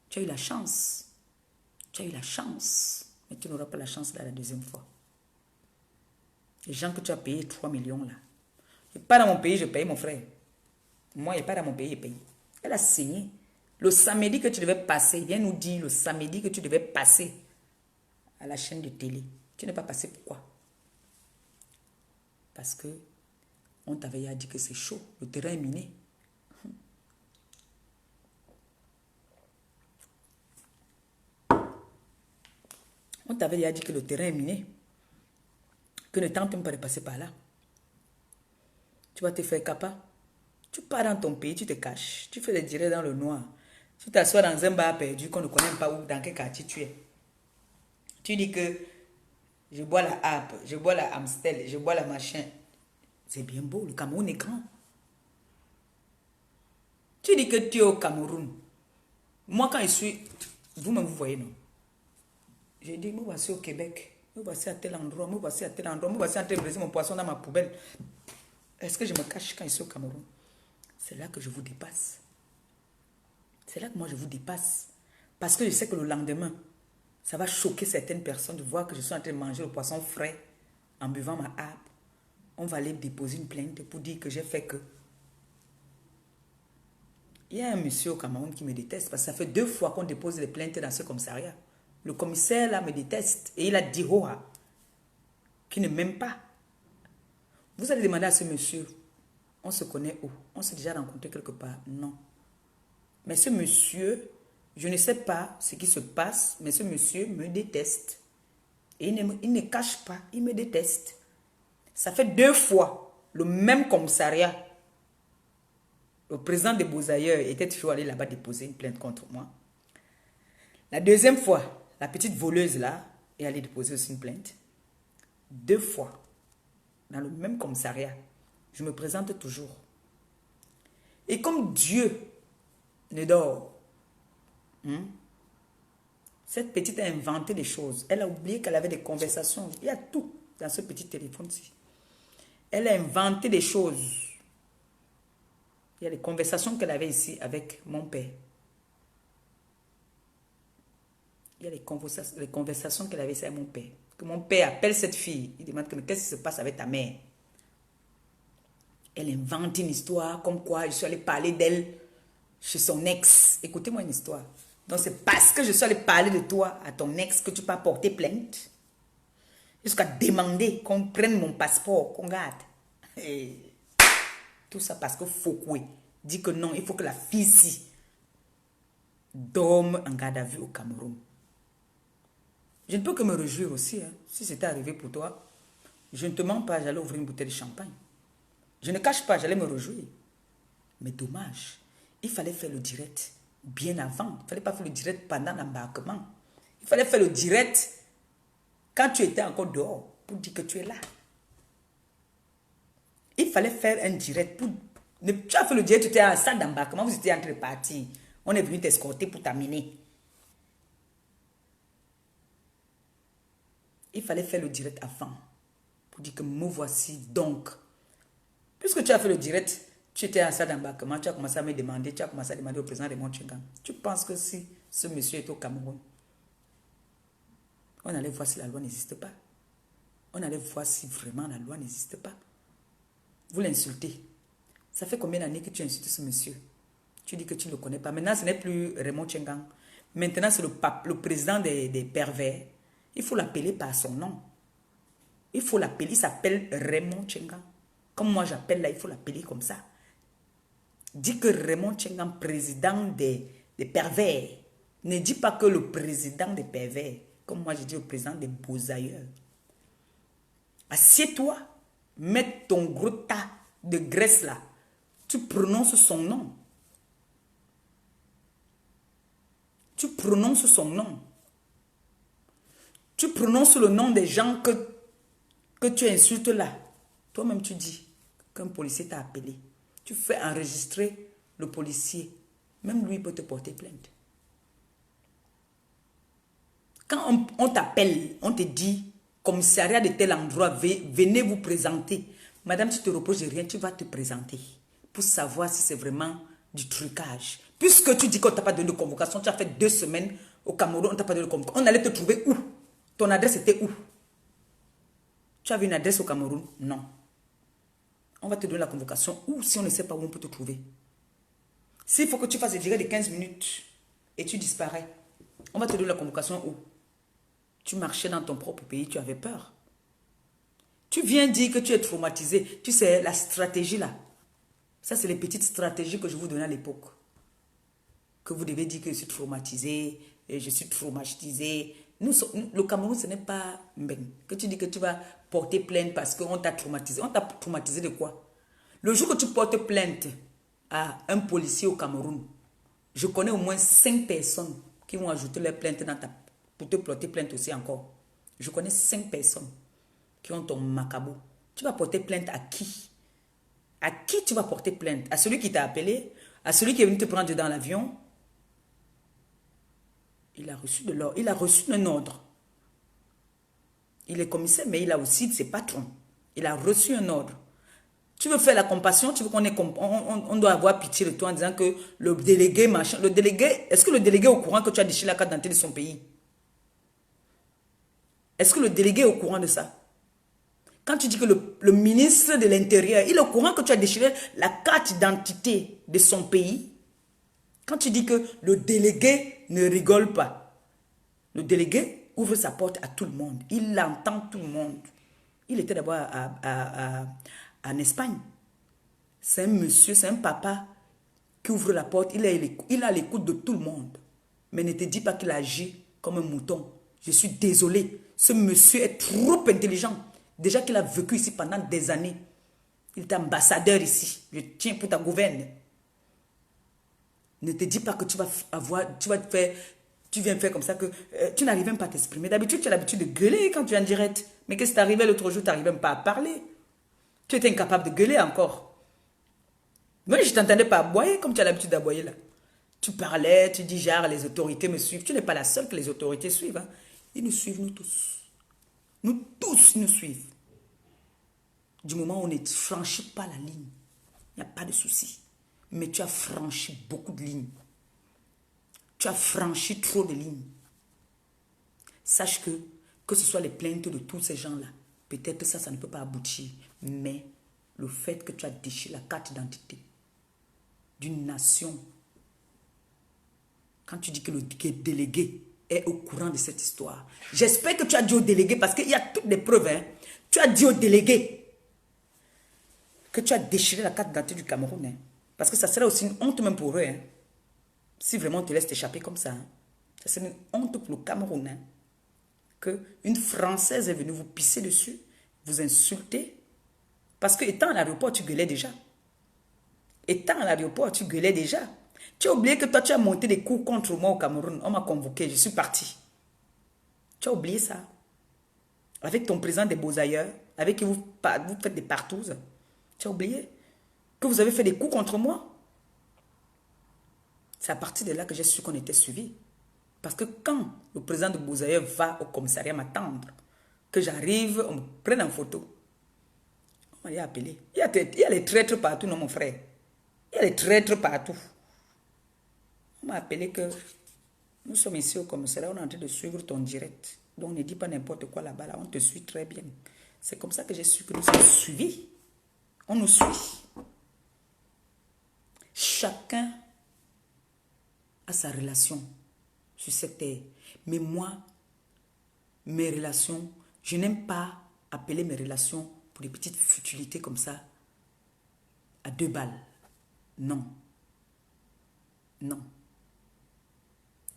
tu as eu la chance. Tu as eu la chance. Mais tu n'auras pas la chance là la deuxième fois. Les gens que tu as payé 3 millions là. Et pas dans mon pays, je paye mon frère. Moi, il n'est pas dans mon pays, il paye. Elle a signé. Le samedi que tu devais passer, il vient nous dire le samedi que tu devais passer à la chaîne de télé. Tu n'es pas passé, pourquoi? Parce que on t'avait dit que c'est chaud, le terrain est miné. On t'avait déjà dit que le terrain est miné. Que ne tente même pas de passer par là. Tu vas te faire capa. Tu pars dans ton pays, tu te caches. Tu fais des directs dans le noir. Tu t'assois dans un bar perdu qu'on ne connaît pas où, dans quel quartier tu es. Tu dis que je bois la harpe, je bois la Amstel, je bois la machin. C'est bien beau, le Cameroun est grand. Tu dis que tu es au Cameroun. Moi, quand je suis... Vous-même, vous voyez, non? J'ai dit, me voici au Québec. Me voici à tel endroit, me voici à tel endroit. Me voici en train de briser mon poisson dans ma poubelle. Est-ce que je me cache quand je suis au Cameroun? C'est là que je vous dépasse. C'est là que moi, je vous dépasse. Parce que je sais que le lendemain, ça va choquer certaines personnes de voir que je suis en train de manger le poisson frais en buvant ma harpe. On va aller déposer une plainte pour dire que j'ai fait que... Il y a un monsieur au Cameroun qui me déteste parce que ça fait 2 fois qu'on dépose des plaintes dans ce commissariat. Le commissaire là me déteste et il a dit Hoa qui ne m'aime pas. Vous allez demander à ce monsieur, on se connaît où? On s'est déjà rencontré quelque part? Non. Mais ce monsieur, je ne sais pas ce qui se passe, mais ce monsieur me déteste. Et il ne cache pas, il me déteste. Ça fait 2 fois le même commissariat. Le président des Beaux-Ailleurs était toujours allé là-bas déposer une plainte contre moi. La deuxième fois, la petite voleuse là est allée déposer aussi une plainte. 2 fois, dans le même commissariat, je me présente toujours. Et comme Dieu ne dort, cette petite a inventé des choses. Elle a oublié qu'elle avait des conversations. Il y a tout dans ce petit téléphone-ci. Elle a inventé des choses. Il y a des conversations qu'elle avait ici avec mon père. Il y a les conversations qu'elle avait ici avec mon père. Que mon père appelle cette fille. Il demande qu'est-ce qui se passe avec ta mère. Elle invente une histoire comme quoi je suis allée parler d'elle chez son ex. Écoutez-moi une histoire. Donc c'est parce que je suis allée parler de toi à ton ex que tu peux porter plainte. Jusqu'à demander qu'on prenne mon passeport, qu'on garde. Et tout ça parce que Foucault dit que non, il faut que la fille-ci dorme en garde à vue au Cameroun. Je ne peux que me réjouir aussi. Si c'était arrivé pour toi, je ne te mens pas, j'allais ouvrir une bouteille de champagne. Je ne cache pas, j'allais me réjouir. Mais dommage, il fallait faire le direct bien avant. Il ne fallait pas faire le direct pendant l'embarquement. Il fallait faire le direct quand tu étais encore dehors pour dire que tu es là. Il fallait faire un direct pour... Tu as fait le direct, tu étais à ça d'embarquement, vous étiez en train de partir. On est venu t'escorter pour t'amener. Il fallait faire le direct avant. Pour dire que me voici donc. Puisque tu as fait le direct, tu étais à ça d'embarquement, tu as commencé à me demander, tu as commencé à demander au président de Montchengan. Tu penses que si ce monsieur est au Cameroun, on allait voir si la loi n'existe pas. On allait voir si vraiment la loi n'existe pas. Vous l'insultez. Ça fait combien d'années que tu insultes ce monsieur? Tu dis que tu ne le connais pas. Maintenant, ce n'est plus Raymond Tchengang. Maintenant, c'est le président des pervers. Il faut l'appeler par son nom. Il faut l'appeler. Il s'appelle Raymond Tchengang. Comme moi, j'appelle là, il faut l'appeler comme ça. Dis que Raymond Tchengang, président des pervers. Ne dis pas que le président des pervers. Comme moi, je dis le président des beaux ailleurs. Assieds-toi. Mets ton gros tas de graisse là. Tu prononces son nom. Tu prononces son nom. Tu prononces le nom des gens que tu insultes là. Toi-même, tu dis qu'un policier t'a appelé. Tu fais enregistrer le policier. Même lui peut te porter plainte. Quand on t'appelle, on te dit, commissariat de tel endroit, venez vous présenter. Madame, tu te reposes de rien, tu vas te présenter. Pour savoir si c'est vraiment du trucage. Puisque tu dis qu'on ne t'a pas donné de convocation, tu as fait 2 semaines au Cameroun, on ne t'a pas donné de convocation. On allait te trouver où? Ton adresse était où? Tu avais une adresse au Cameroun? Non. On va te donner la convocation où si on ne sait pas où on peut te trouver. S'il faut que tu fasses des durées de 15 minutes et tu disparais, on va te donner la convocation où? Tu marchais dans ton propre pays, tu avais peur. Tu viens dire que tu es traumatisé. Tu sais, la stratégie là. Ça, c'est les petites stratégies que je vous donnais à l'époque. Que vous devez dire que je suis traumatisé, et je suis traumatisé. Le Cameroun, ce n'est pas ben, que tu dis que tu vas porter plainte parce qu'on t'a traumatisé. On t'a traumatisé de quoi? Le jour que tu portes plainte à un policier au Cameroun, je connais au moins 5 personnes qui vont ajouter leur plainte pour te porter plainte aussi encore. Je connais 5 personnes qui ont ton macabo. Tu vas porter plainte à qui? À qui tu vas porter plainte? À celui qui t'a appelé? À celui qui est venu te prendre dans l'avion? Il a reçu de l'ordre. Il a reçu un ordre. Il est commissaire, mais il a aussi ses patrons. Il a reçu un ordre. Tu veux faire la compassion? Tu veux on doit avoir pitié de toi en disant que le délégué, machin. Le délégué, est-ce que le délégué est au courant que tu as déchiré la carte d'identité de son pays? Est-ce que le délégué est au courant de ça? Quand tu dis que le ministre de l'Intérieur, il est au courant que tu as déchiré la carte d'identité de son pays. Quand tu dis que le délégué ne rigole pas, le délégué ouvre sa porte à tout le monde. Il entend tout le monde. Il était d'abord en Espagne. C'est un monsieur, c'est un papa qui ouvre la porte. Il a l'écoute de tout le monde. Mais ne te dis pas qu'il agit comme un mouton. Je suis désolé. Ce monsieur est trop intelligent. Déjà qu'il a vécu ici pendant des années. Il est ambassadeur ici. Je tiens pour ta gouverne. Ne te dis pas que tu viens faire comme ça que tu n'arrives même pas à t'exprimer. D'habitude, tu as l'habitude de gueuler quand tu es en direct. Mais qu'est-ce qui t'est arrivé l'autre jour? Tu n'arrives même pas à parler. Tu étais incapable de gueuler encore. Moi, je ne t'entendais pas aboyer comme tu as l'habitude d'aboyer là. Tu parlais, tu dis genre les autorités me suivent. Tu n'es pas la seule que les autorités suivent. Hein. Ils nous suivent, nous tous. Nous tous, ils nous suivent. Du moment où on ne franchit pas la ligne, il n'y a pas de souci. Mais tu as franchi beaucoup de lignes. Tu as franchi trop de lignes. Sache que ce soit les plaintes de tous ces gens-là, peut-être ça ne peut pas aboutir. Mais le fait que tu as déchiré la carte d'identité d'une nation, quand tu dis que le délégué est au courant de cette histoire, j'espère que tu as dit au délégué, parce qu'il y a toutes les preuves, hein, tu as dit au délégué que tu as déchiré la carte d'identité du Cameroun. Hein. Parce que ça serait aussi une honte même pour eux. Hein. Si vraiment on te laisse t'échapper comme ça. Hein. Ça serait une honte pour le Cameroun. Hein. Qu'une Française est venue vous pisser dessus, vous insulter. Parce que étant à l'aéroport, tu gueulais déjà. Étant à l'aéroport, tu gueulais déjà. Tu as oublié que toi, tu as monté des coups contre moi au Cameroun. On m'a convoqué, je suis parti. Tu as oublié ça. avec ton président des Beaux-Ailleurs, avec qui vous faites des partouzes. Tu as oublié que vous avez fait des coups contre moi? C'est à partir de là que j'ai su qu'on était suivi. Parce que quand le président de Beaux-Ailleurs va au commissariat m'attendre, que j'arrive, on me prenne en photo, on m'a appelé. Il y a les traîtres partout, non mon frère. Il y a les traîtres partout. On m'a appelé que nous sommes ici au commissariat, on est en train de suivre ton direct. Donc ne dis pas n'importe quoi là-bas, là, on te suit très bien. C'est comme ça que j'ai su que nous sommes suivis. On nous suit. Chacun a sa relation sur cette terre. Mais moi, mes relations, je n'aime pas appeler mes relations pour des petites futilités comme ça à 2 balles. Non. Non.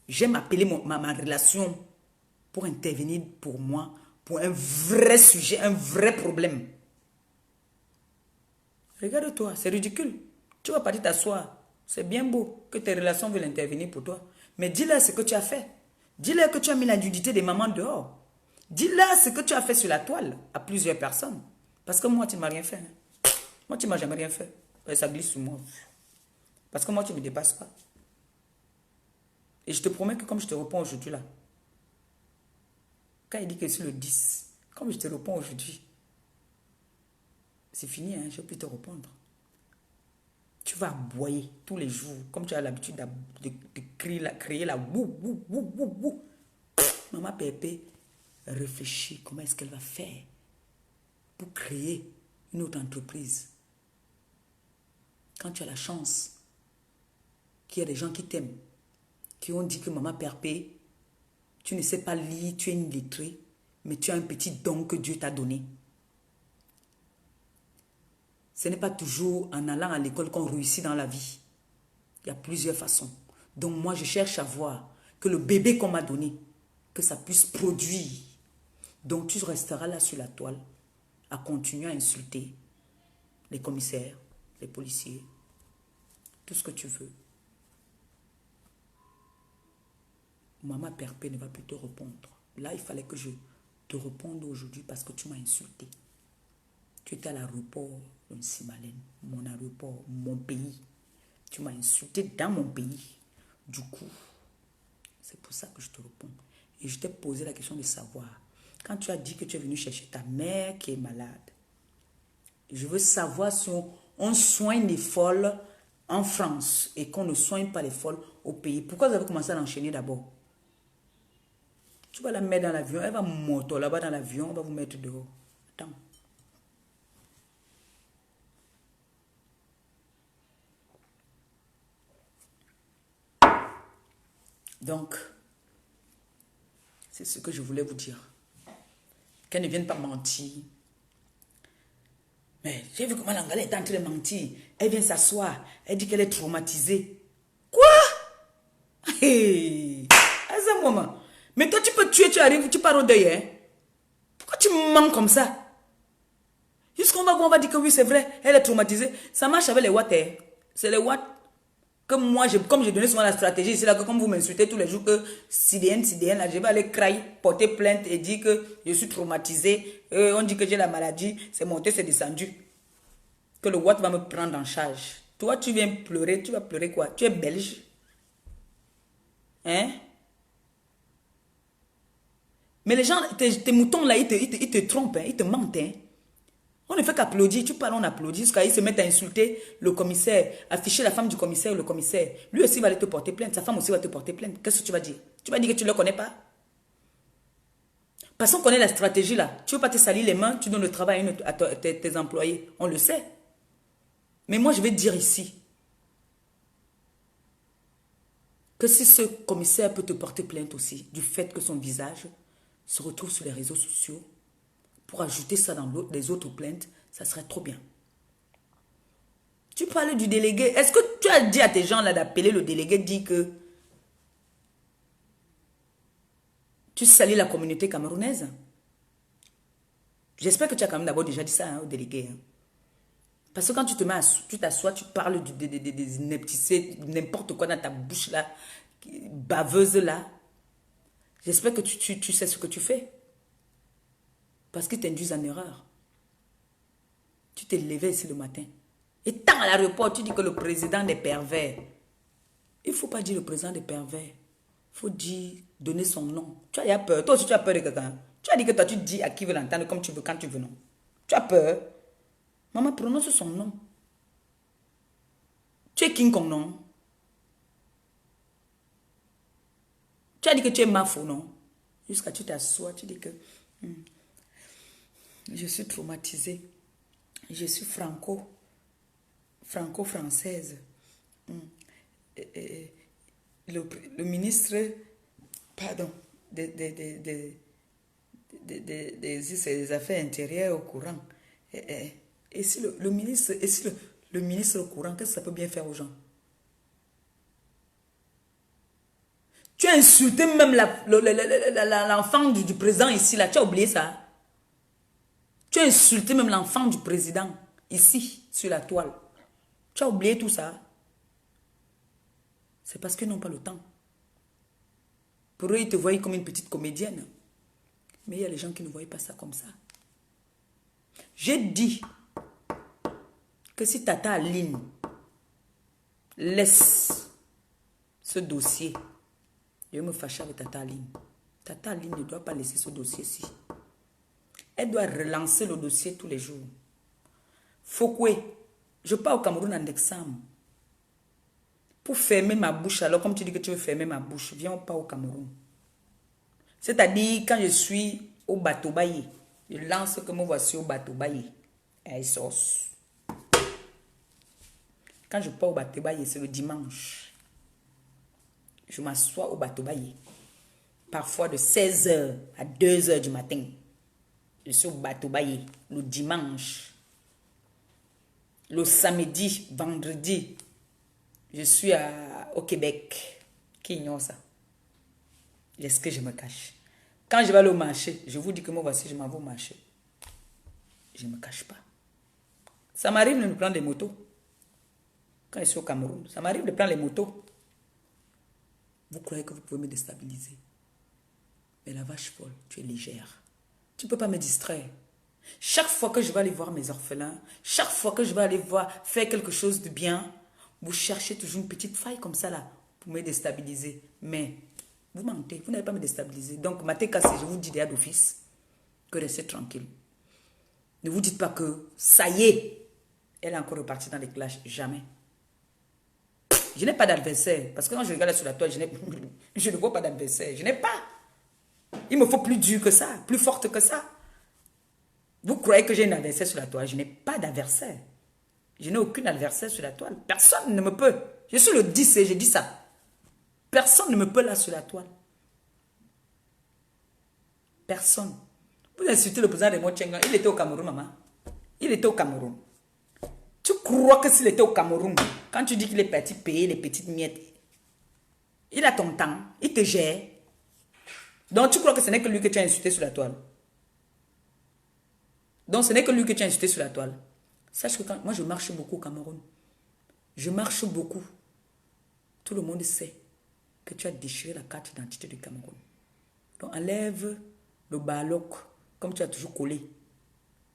J'aime appeler ma relation pour intervenir pour moi, pour un vrai sujet, un vrai problème. Regarde-toi, c'est ridicule. Tu vas partir t'asseoir. C'est bien beau que tes relations veulent intervenir pour toi. Mais dis-leur ce que tu as fait. Dis-leur que tu as mis la nudité des mamans dehors. Dis-leur ce que tu as fait sur la toile à plusieurs personnes. Parce que moi, tu ne m'as rien fait. Hein. Moi, tu ne m'as jamais rien fait. Et ça glisse sur moi. Parce que moi, tu ne me dépasses pas. Et je te promets que comme je te réponds aujourd'hui là, quand il dit que c'est le 10, comme je te réponds aujourd'hui, c'est fini, hein, je ne vais plus te répondre. Tu vas aboyer tous les jours, comme tu as l'habitude de crier la bou, bou, bou, bou, bou. Maman Pépé réfléchit comment est-ce qu'elle va faire pour créer une autre entreprise. Quand tu as la chance qu'il y a des gens qui t'aiment, qui ont dit que Maman Pépé, tu ne sais pas lire, tu es une illettrée, mais tu as un petit don que Dieu t'a donné. Ce n'est pas toujours en allant à l'école qu'on réussit dans la vie. Il y a plusieurs façons. Donc moi, je cherche à voir que le bébé qu'on m'a donné, que ça puisse produire. Donc tu resteras là sur la toile à continuer à insulter les commissaires, les policiers, tout ce que tu veux. Maman Perpé ne va plus te répondre. Là, il fallait que je te réponde aujourd'hui parce que tu m'as insulté. Tu étais à l'aéroport de Simalène, mon aéroport, mon pays. Tu m'as insulté dans mon pays. Du coup, c'est pour ça que je te réponds. Et je t'ai posé la question de savoir. Quand tu as dit que tu es venu chercher ta mère qui est malade, je veux savoir si on soigne les folles en France et qu'on ne soigne pas les folles au pays. Pourquoi vous avez commencé à l'enchaîner d'abord? Tu vas la mettre dans l'avion, elle va monter là-bas dans l'avion, on va vous mettre dehors. Attends. Donc, c'est ce que je voulais vous dire. Qu'elle ne vienne pas mentir. Mais j'ai vu comment l'Angolais est en train de mentir. Elle vient s'asseoir. Elle dit qu'elle est traumatisée. Quoi? Hey! À ce moment. Mais toi, tu peux tuer, tu arrives, tu pars au deuil. Hein? Pourquoi tu mens comme ça? Jusqu'on va dire que oui, c'est vrai, elle est traumatisée. Ça marche avec les watts. Hein? C'est les watts. Que moi, comme j'ai donné souvent la stratégie, c'est là que comme vous m'insultez tous les jours que CDN, là, je vais aller crailler, porter plainte et dire que je suis traumatisé. On dit que j'ai la maladie, c'est monté, c'est descendu. Que le Watt va me prendre en charge. Toi, tu viens pleurer, tu vas pleurer quoi? Tu es belge? Hein? Mais les gens, tes moutons là, ils te trompent, hein, ils te mentent. Hein? On ne fait qu'applaudir, tu parles, on applaudit, jusqu'à ils se mettent à insulter le commissaire, afficher la femme du commissaire ou le commissaire. Lui aussi va aller te porter plainte, sa femme aussi va te porter plainte. Qu'est-ce que tu vas dire? Tu vas dire que tu ne le connais pas? Parce qu'on connaît la stratégie là. Tu ne veux pas te salir les mains, tu donnes le travail à tes employés. On le sait. Mais moi, je vais te dire ici que si ce commissaire peut te porter plainte aussi du fait que son visage se retrouve sur les réseaux sociaux, pour ajouter ça dans les autres plaintes, ça serait trop bien. Tu parles du délégué. Est-ce que tu as dit à tes gens là d'appeler le délégué, dit que tu salis la communauté camerounaise? J'espère que tu as quand même d'abord déjà dit ça hein, au délégué. Hein. Parce que quand tu t'assois, tu parles des inepticés, n'importe quoi dans ta bouche là, baveuse là. J'espère que tu sais ce que tu fais. Parce qu'ils t'induisent en erreur. Tu t'es levé ici le matin. Et tant à l'aéroport, tu dis que le président est pervers. Il ne faut pas dire le président est pervers. Il faut dire, donner son nom. Tu as peur. Toi aussi, tu as peur de quelqu'un. Tu as dit que toi, tu dis à qui veut l'entendre comme tu veux, quand tu veux, non. Tu as peur. Maman, prononce son nom. Tu es King Kong, non? Tu as dit que tu es Mafo, non? Jusqu'à tu t'assois, tu dis que je suis traumatisée. Je suis franco-française. Le ministre, pardon, des affaires intérieures au courant. Et si le ministre, le ministre au courant, qu'est-ce que ça peut bien faire aux gens? Tu as insulté même l'enfant du président ici, là. Tu as oublié ça? Tu as insulté même l'enfant du président ici, sur la toile. Tu as oublié tout ça? C'est parce qu'ils n'ont pas le temps. Pour eux, ils te voient comme une petite comédienne. Mais il y a les gens qui ne voyaient pas ça comme ça. J'ai dit que si Tata Aline laisse ce dossier, je vais me fâcher avec Tata Aline. Tata Aline ne doit pas laisser ce dossier-ci. Elle doit relancer le dossier tous les jours. Fokwe, je pars au Cameroun en décembre. Pour fermer ma bouche, alors comme tu dis que tu veux fermer ma bouche, viens, on part au Cameroun. C'est-à-dire, quand je suis au bateau Baye, je lance que me voici au bateau Baye. Et sauce. Quand je pars au bateau Baye, c'est le dimanche. Je m'assois au bateau Baye. Parfois de 16h à 2h du matin. Je suis au bateau Baye le dimanche. Le samedi, vendredi, je suis au Québec. Qui ignore ça? Est-ce que je me cache? Quand je vais aller au marché, je vous dis que moi voici, je m'en vais au marché. Je ne me cache pas. Ça m'arrive de me prendre des motos. Quand je suis au Cameroun, ça m'arrive de prendre les motos. Vous croyez que vous pouvez me déstabiliser? Mais la vache folle, tu es légère. Tu ne peux pas me distraire. Chaque fois que je vais aller voir mes orphelins, chaque fois que je vais aller voir faire quelque chose de bien, vous cherchez toujours une petite faille comme ça là pour me déstabiliser. Mais vous mentez, vous n'allez pas me déstabiliser. Donc, Maté Kassé, je vous dis déjà d'office que restez tranquille. Ne vous dites pas que ça y est, elle est encore repartie dans les clashs. Jamais. Je n'ai pas d'adversaire. Parce que quand je regarde sur la toile, je ne vois pas d'adversaire. Je n'ai pas. Il me faut plus dur que ça, plus forte que ça. Vous croyez que j'ai un adversaire sur la toile? Je n'ai pas d'adversaire. Je n'ai aucun adversaire sur la toile. Personne ne me peut. Je suis le 10 et j'ai dit ça. Personne ne me peut là sur la toile. Personne. Vous insultez le président de Mochenga. Il était au Cameroun, maman. Il était au Cameroun. Tu crois que s'il était au Cameroun, quand tu dis qu'il est parti payer les petites miettes, il a ton temps, il te gère. Donc tu crois que ce n'est que lui que tu as insulté sur la toile. Donc ce n'est que lui que tu as insulté sur la toile. Sache que moi je marche beaucoup au Cameroun. Je marche beaucoup. Tout le monde sait que tu as déchiré la carte d'identité du Cameroun. Donc enlève le baloc comme tu as toujours collé.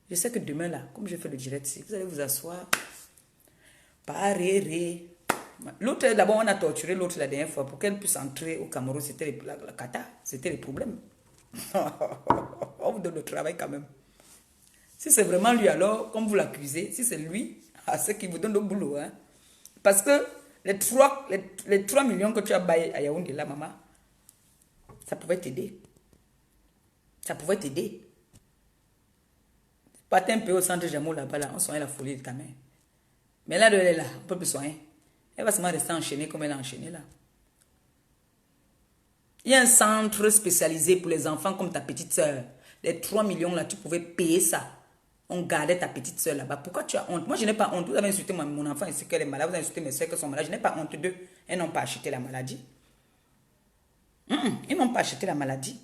Je sais que demain là, comme je fais le direct ici, vous allez vous asseoir. Paréré. L'autre, d'abord on a torturé l'autre la dernière fois pour qu'elle puisse entrer au Cameroun. C'était la cata, c'était le problème. On vous donne le travail quand même. Si c'est vraiment lui alors, comme vous l'accusez, si c'est lui, c'est qui vous donne le boulot. Hein? Parce que les 3 millions que tu as baillé à Yaoundé là, maman, ça pouvait t'aider. Ça pouvait t'aider. Partez un peu au centre Jamour là-bas, là, on soigne la folie de ta mère. Mais là, elle est là, on ne peut plus soigner. Elle va seulement rester enchaînée comme elle est enchaînée là. Il y a un centre spécialisé pour les enfants comme ta petite soeur. Les 3 millions là, tu pouvais payer ça. On gardait ta petite soeur là-bas. Pourquoi tu as honte? Moi, je n'ai pas honte. Vous avez insulté mon enfant ici qu'elle est malade. Vous avez insulté mes soeurs qui sont malades. Je n'ai pas honte d'eux. Elles n'ont pas acheté la maladie. Ils n'ont pas acheté la maladie.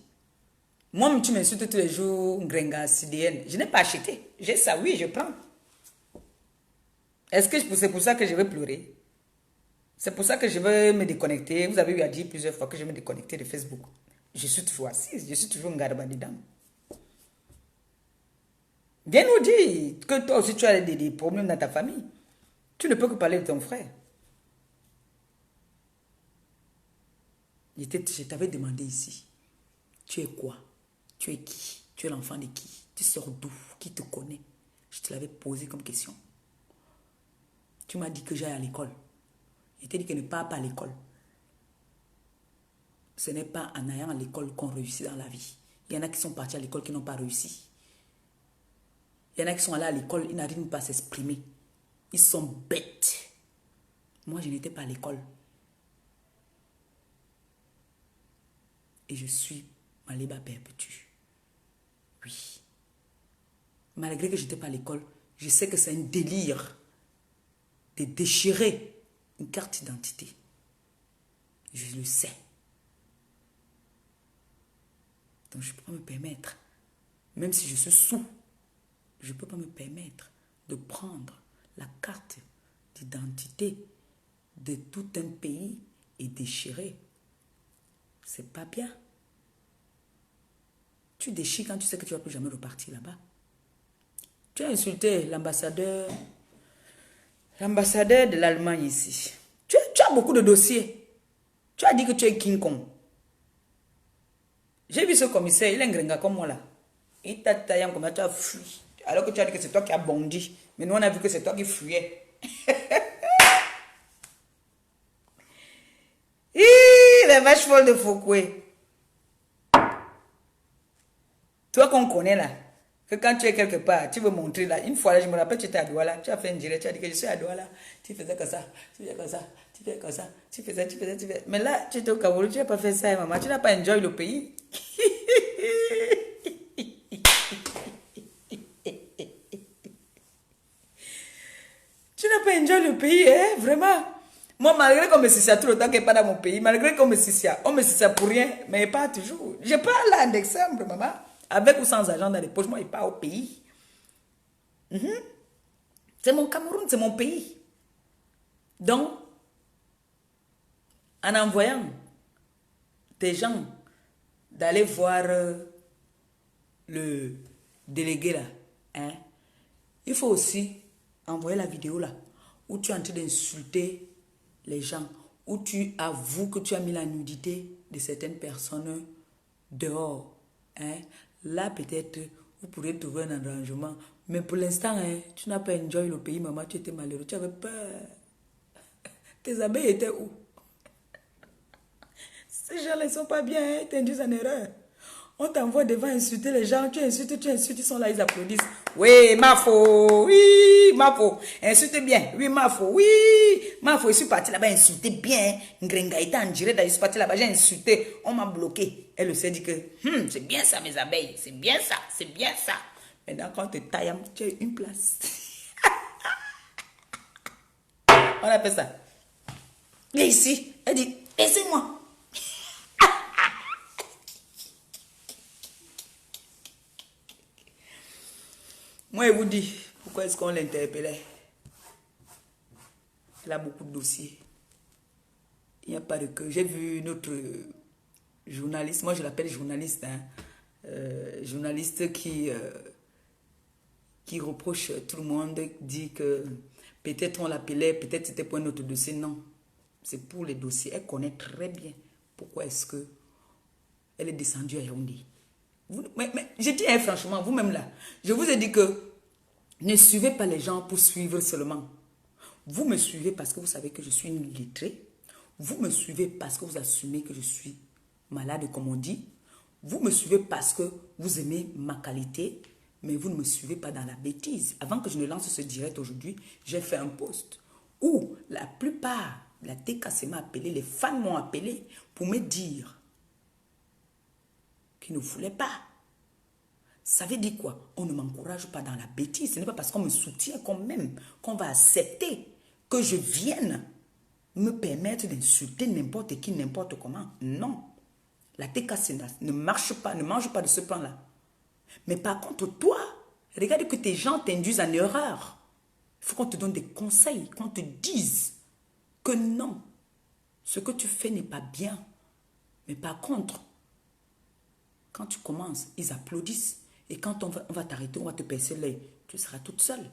Moi, tu m'insultes tous les jours, Grenga, CDN. Je n'ai pas acheté. J'ai ça, oui, je prends. Est-ce que c'est pour ça que je vais pleurer? C'est pour ça que je vais me déconnecter. Vous avez eu à dire plusieurs fois que je vais me déconnecter de Facebook. Je suis toujours assise. Je suis toujours un garba dedans. Viens nous dire que toi aussi tu as des problèmes dans ta famille. Tu ne peux que parler de ton frère. Je t'avais demandé ici. Tu es quoi? Tu es qui? Tu es l'enfant de qui? Tu sors d'où? Qui te connaît? Je te l'avais posé comme question. Tu m'as dit que j'aille à l'école. Je t'ai dit que ne pars pas à l'école. Ce n'est pas en allant à l'école qu'on réussit dans la vie. Il y en a qui sont partis à l'école qui n'ont pas réussi. Il y en a qui sont allés à l'école, ils n'arrivent pas à s'exprimer. Ils sont bêtes. Moi, je n'étais pas à l'école. Et je suis Maliba perpétue. Oui. Malgré que je n'étais pas à l'école, je sais que c'est un délire de déchirer une carte d'identité. Je le sais. Donc je ne peux pas me permettre, même si je suis sous, je ne peux pas me permettre de prendre la carte d'identité de tout un pays et déchirer. C'est pas bien. Tu déchires quand tu sais que tu ne vas plus jamais repartir là-bas. Tu as insulté l'ambassadeur de l'Allemagne ici. Tu as beaucoup de dossiers. Tu as dit que tu es King Kong. J'ai vu ce commissaire, il est un gringa comme moi là. Il t'a taillé comme tu as fui. Alors que tu as dit que c'est toi qui as bondi. Mais nous on a vu que c'est toi qui fuyais. Les vaches folles de Foucault. Toi qu'on connaît là, que quand tu es quelque part, tu veux montrer là. Une fois là, je me rappelle, tu étais à Douala, tu as fait un direct, tu as dit que je suis à Douala. Tu faisais comme ça, tu faisais comme ça, tu faisais comme ça, tu faisais. Mais là, tu étais au Cameroun, tu n'as pas fait ça, maman. Tu n'as pas enjoy le pays. Tu n'as pas enjoy le pays, hein, vraiment. Moi, malgré qu'on me sucia tout le temps qu'elle n'est pas dans mon pays, malgré qu'on me sucia, on me sucia pour rien, mais pas toujours. Je parle là en décembre, maman. Avec ou sans argent dans les poches, moi, il part au pays. C'est mon Cameroun, c'est mon pays. Donc, en envoyant des gens d'aller voir le délégué là, hein, il faut aussi envoyer la vidéo là, où tu es en train d'insulter les gens, où tu avoues que tu as mis la nudité de certaines personnes dehors. Hein. Là, peut-être, vous pourrez trouver un arrangement. Mais pour l'instant, hein, tu n'as pas enjoy le pays, maman, tu étais malheureux, tu avais peur. Tes abeilles étaient où? Ces gens-là, ils ne sont pas bien, hein, ils t'induisent en erreur. On t'envoie devant insulter les gens, tu insultes, ils sont là, ils applaudissent. Oui, Mafo, oui, Mafo, insulte bien, oui, Mafo, oui, Mafo, je suis parti là-bas insulter bien, Ngrenga était en direct, je suis parti là-bas, j'ai insulté, on m'a bloqué. Elle s'est dit que, c'est bien ça mes abeilles, c'est bien ça, c'est bien ça. Maintenant, quand tu tailles, tu as une place. On appelle ça. Viens ici, elle dit, laissez-moi. Moi, je vous dis, pourquoi est-ce qu'on l'interpellait? Elle a beaucoup de dossiers. Il n'y a pas de que. J'ai vu notre journaliste, moi je l'appelle journaliste, hein, journaliste qui reproche tout le monde, dit que peut-être on l'appelait, peut-être c'était pour un autre dossier. Non, c'est pour les dossiers. Elle connaît très bien pourquoi est-ce que elle est descendue à Yaoundé. Mais je dis hein, franchement, vous-même là, je vous ai dit que ne suivez pas les gens pour suivre seulement. Vous me suivez parce que vous savez que je suis une illettrée. Vous me suivez parce que vous assumez que je suis malade, comme on dit. Vous me suivez parce que vous aimez ma qualité, mais vous ne me suivez pas dans la bêtise. Avant que je ne lance ce direct aujourd'hui, j'ai fait un post où la plupart, la TKC m'a appelé, les fans m'ont appelé pour me dire qu'ils ne voulaient pas. Ça veut dire quoi? On ne m'encourage pas dans la bêtise. Ce n'est pas parce qu'on me soutient quand même qu'on va accepter que je vienne me permettre d'insulter n'importe qui, n'importe comment. Non. La TKC ne marche pas, ne mange pas de ce plan-là. Mais par contre, toi, regarde que tes gens t'induisent en erreur. Il faut qu'on te donne des conseils, qu'on te dise que non, ce que tu fais n'est pas bien. Mais par contre, quand tu commences, ils applaudissent. Et quand on va t'arrêter, on va te percer l'œil, tu seras toute seule.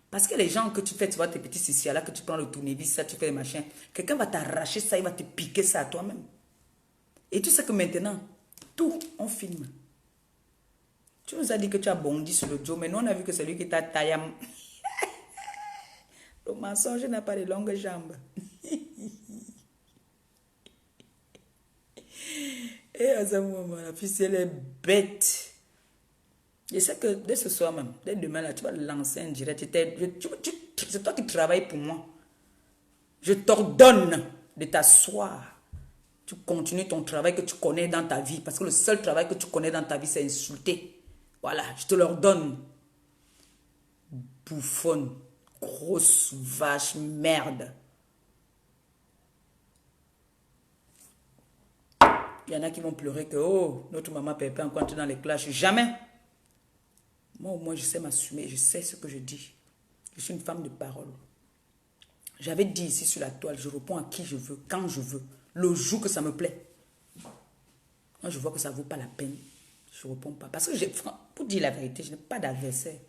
Parce que les gens que tu fais, tu vois, tes petits cicis là, que tu prends le tournevis, ça, tu fais les machins, quelqu'un va t'arracher ça, il va te piquer ça à toi-même. Et tu sais que maintenant, tout, on filme. Tu nous as dit que tu as bondi sur le Joe, mais nous, on a vu que c'est lui qui t'a taillé. Le mensonge n'a pas de longues jambes. Et à ce moment, la fille, elle est bête. Je sais que dès ce soir même, dès demain, là, tu vas lancer un direct. C'est toi qui travailles pour moi. Je t'ordonne de t'asseoir. Tu continues ton travail que tu connais dans ta vie. Parce que le seul travail que tu connais dans ta vie, c'est insulter. Voilà, je te l'ordonne. Bouffonne, grosse vache, merde. Il y en a qui vont pleurer que, oh, notre maman Pépé encore entrer dans les clashs. Jamais. Moi, au moins, je sais m'assumer. Je sais ce que je dis. Je suis une femme de parole. J'avais dit ici sur la toile, je réponds à qui je veux, quand je veux, le jour que ça me plaît. Quand je vois que ça ne vaut pas la peine, je ne réponds pas. Parce que, pour dire la vérité, je n'ai pas d'adversaire.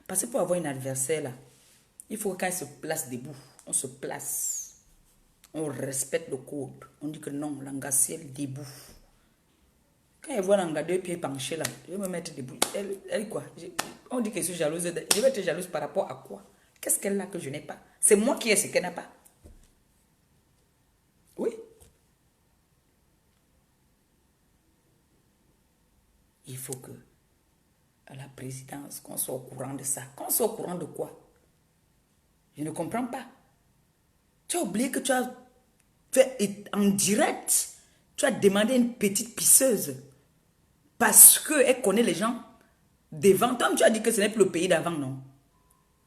Parce que pour avoir un adversaire, là, il faut que quand il se place debout, on se place. On respecte le code. On dit que non, l'angaciel debout. Quand elle voit l'anga deux pieds penchés là, je vais me mettre debout. Elle quoi? On dit que je suis jalouse. Je vais être jalouse par rapport à quoi? Qu'est-ce qu'elle a que je n'ai pas? C'est moi qui ai ce qu'elle n'a pas. Oui. Il faut que à la présidence, qu'on soit au courant de ça. Qu'on soit au courant de quoi? Je ne comprends pas. Tu as oublié que tu as fait en direct. Tu as demandé une petite pisseuse. Parce qu'elle connaît les gens devant. Toi, tu as dit que ce n'est plus le pays d'avant, non?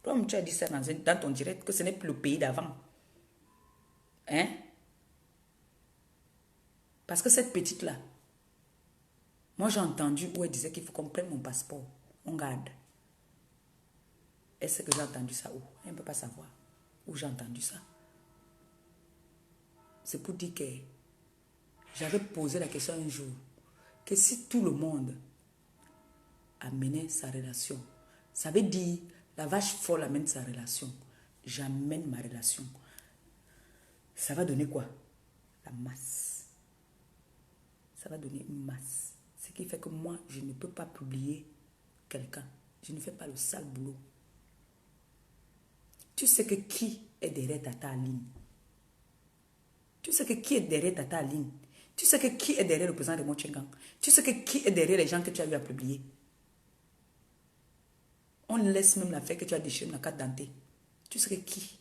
Toi, tu as dit ça dans ton direct, que ce n'est plus le pays d'avant. Hein? Parce que cette petite-là, moi j'ai entendu où elle disait qu'il faut qu'on prenne mon passeport. On garde. Est-ce que j'ai entendu ça où? Elle ne peut pas savoir où j'ai entendu ça. C'est pour dire que j'avais posé la question un jour, que si tout le monde amenait sa relation, ça veut dire la vache folle amène sa relation, j'amène ma relation, ça va donner quoi? La masse. Ça va donner une masse. Ce qui fait que moi, je ne peux pas publier quelqu'un. Je ne fais pas le sale boulot. Tu sais que qui est derrière Tata Aline? Tu sais que qui est derrière Tata Aline? Tu sais que qui est derrière le président de Montchengang? Tu sais que qui est derrière les gens que tu as eu à publier? On laisse même la fête que tu as déchiré la carte dentée. Tu sais que qui?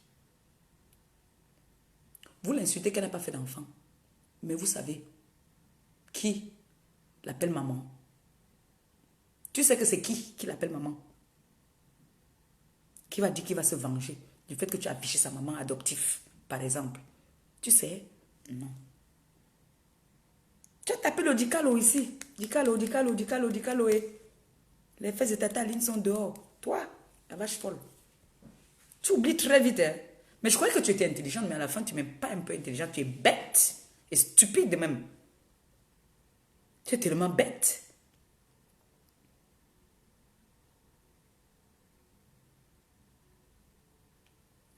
Vous l'insultez qu'elle n'a pas fait d'enfant. Mais vous savez qui l'appelle maman? Tu sais que c'est qui l'appelle maman? Qui va dire qu'il va se venger du fait que tu as affiché sa maman adoptive, par exemple? Tu sais? Non. Tu as tapé le Dicalo ici. Dicalo. Et les fesses de Tata Aline sont dehors. Toi, la vache folle. Tu oublies très vite. Hein? Mais je croyais que tu étais intelligente, mais à la fin, tu n'es même pas un peu intelligente. Tu es bête. Et stupide même. Tu es tellement bête.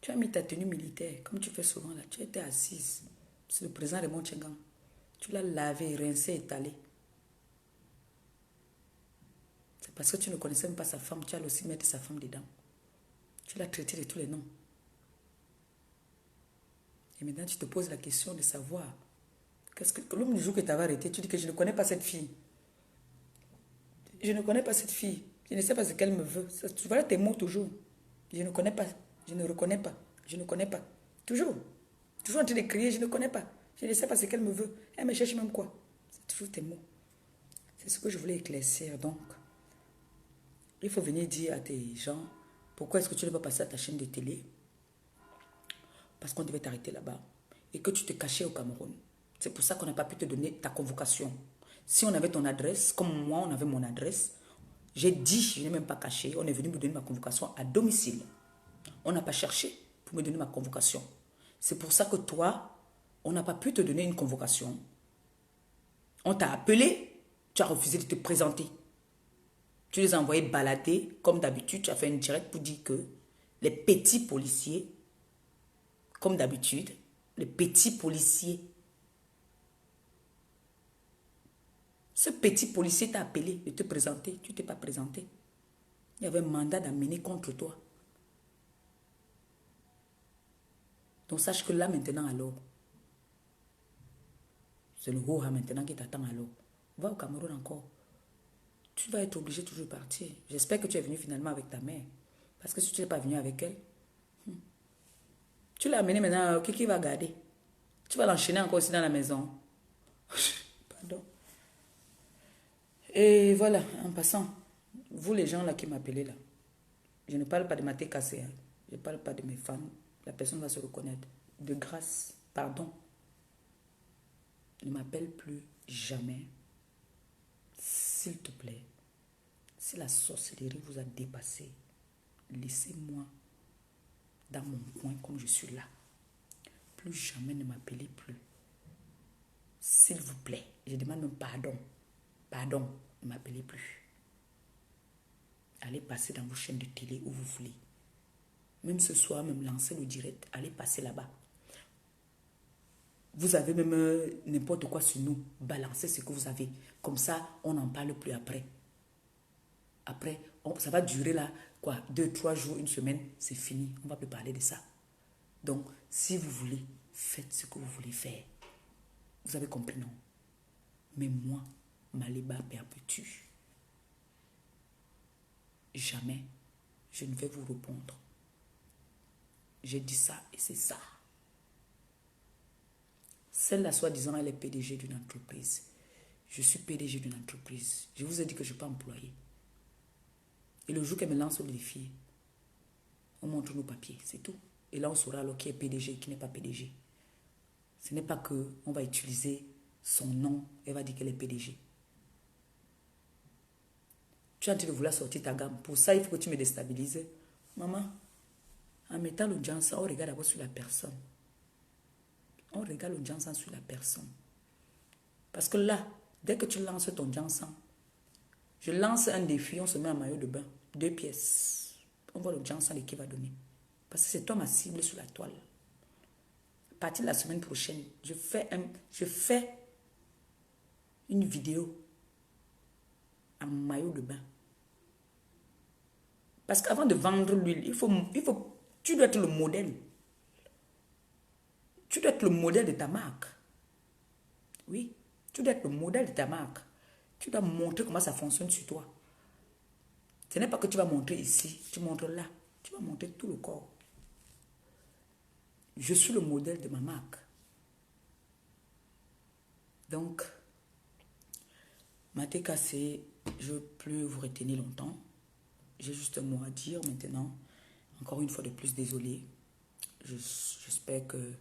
Tu as mis ta tenue militaire, comme tu fais souvent là. Tu étais assise. C'est le président de Montchengang. Tu l'as lavé, rincé, étalé. C'est parce que tu ne connaissais même pas sa femme. Tu allais aussi mettre sa femme dedans. Tu l'as traité de tous les noms. Et maintenant, tu te poses la question de savoir. Qu'est-ce que l'homme du jour que tu avais arrêté, tu dis que je ne connais pas cette fille. Je ne connais pas cette fille. Je ne sais pas ce qu'elle me veut. Tu vois tes mots toujours. Je ne connais pas. Je ne reconnais pas. Je ne connais pas. Toujours. Toujours en train de crier, je ne connais pas. Je ne sais pas ce qu'elle me veut. Elle me cherche même quoi. C'est toujours tes mots. C'est ce que je voulais éclaircir. Donc, il faut venir dire à tes gens, pourquoi est-ce que tu ne vas pas passer à ta chaîne de télé? Parce qu'on devait t'arrêter là-bas. Et que tu te cachais au Cameroun. C'est pour ça qu'on n'a pas pu te donner ta convocation. Si on avait ton adresse, comme moi, on avait mon adresse, j'ai dit, je n'ai même pas caché, on est venu me donner ma convocation à domicile. On n'a pas cherché pour me donner ma convocation. C'est pour ça que toi, on n'a pas pu te donner une convocation. On t'a appelé, tu as refusé de te présenter. Tu les as envoyés balader, comme d'habitude. Tu as fait une direct pour dire que les petits policiers, comme d'habitude, les petits policiers, ce petit policier t'a appelé de te présenter. Tu ne t'es pas présenté. Il y avait un mandat d'amener contre toi. Donc sache que là maintenant alors, c'est le Hoha maintenant qui t'attend alors. Va au Cameroun encore. Tu vas être obligé toujours de partir. J'espère que tu es venu finalement avec ta mère. Parce que si tu n'es pas venu avec elle, tu l'as amené maintenant, qui va garder? Tu vas l'enchaîner encore aussi dans la maison. Pardon. Et voilà, en passant, vous les gens là qui m'appelez là, je ne parle pas de ma TKC, hein. Je ne parle pas de mes fans. La personne va se reconnaître. De grâce, pardon. Ne m'appelle plus jamais. S'il te plaît. Si la sorcellerie vous a dépassé, laissez-moi dans mon coin comme je suis là. Plus jamais ne m'appelez plus. S'il vous plaît. Je demande même pardon. Pardon, ne m'appelez plus. Allez passer dans vos chaînes de télé où vous voulez. Même ce soir, même lancer le direct, allez passer là-bas. Vous avez même n'importe quoi sur nous. Balancez ce que vous avez. Comme ça, on n'en parle plus après. Après, ça va durer là, quoi, 2, 3 jours, une semaine, c'est fini. On ne va plus parler de ça. Donc, si vous voulez, faites ce que vous voulez faire. Vous avez compris, non? Mais moi, Maliba perpétue. Jamais je ne vais vous répondre. J'ai dit ça et c'est ça. Celle-là, soi-disant, elle est PDG d'une entreprise. Je suis PDG d'une entreprise. Je vous ai dit que je ne suis pas employé. Et le jour qu'elle me lance au défi, on montre nos papiers, c'est tout. Et là, on saura alors qui est PDG et qui n'est pas PDG. Ce n'est pas qu'on va utiliser son nom, elle va dire qu'elle est PDG. Tu es en train de vouloir sortir ta gamme. Pour ça, il faut que tu me déstabilises. Maman, en mettant l'audience, on regarde d'abord sur la personne. On regarde l'audience sur la personne. Parce que là, dès que tu lances ton jansan, je lance un défi, on se met en maillot de bain. 2 pièces. On voit le jansan qui va donner. Parce que c'est toi ma cible sur la toile. À partir de la semaine prochaine, je fais une vidéo en maillot de bain. Parce qu'avant de vendre l'huile, tu dois être le modèle. Tu dois être le modèle de ta marque. Oui, tu dois être le modèle de ta marque. Tu dois montrer comment ça fonctionne sur toi. Ce n'est pas que tu vas montrer ici, tu montres là. Tu vas montrer tout le corps. Je suis le modèle de ma marque. Donc, ma TKC, je ne veux plus vous retenir longtemps. J'ai juste un mot à dire maintenant. Encore une fois de plus, désolée. J'espère que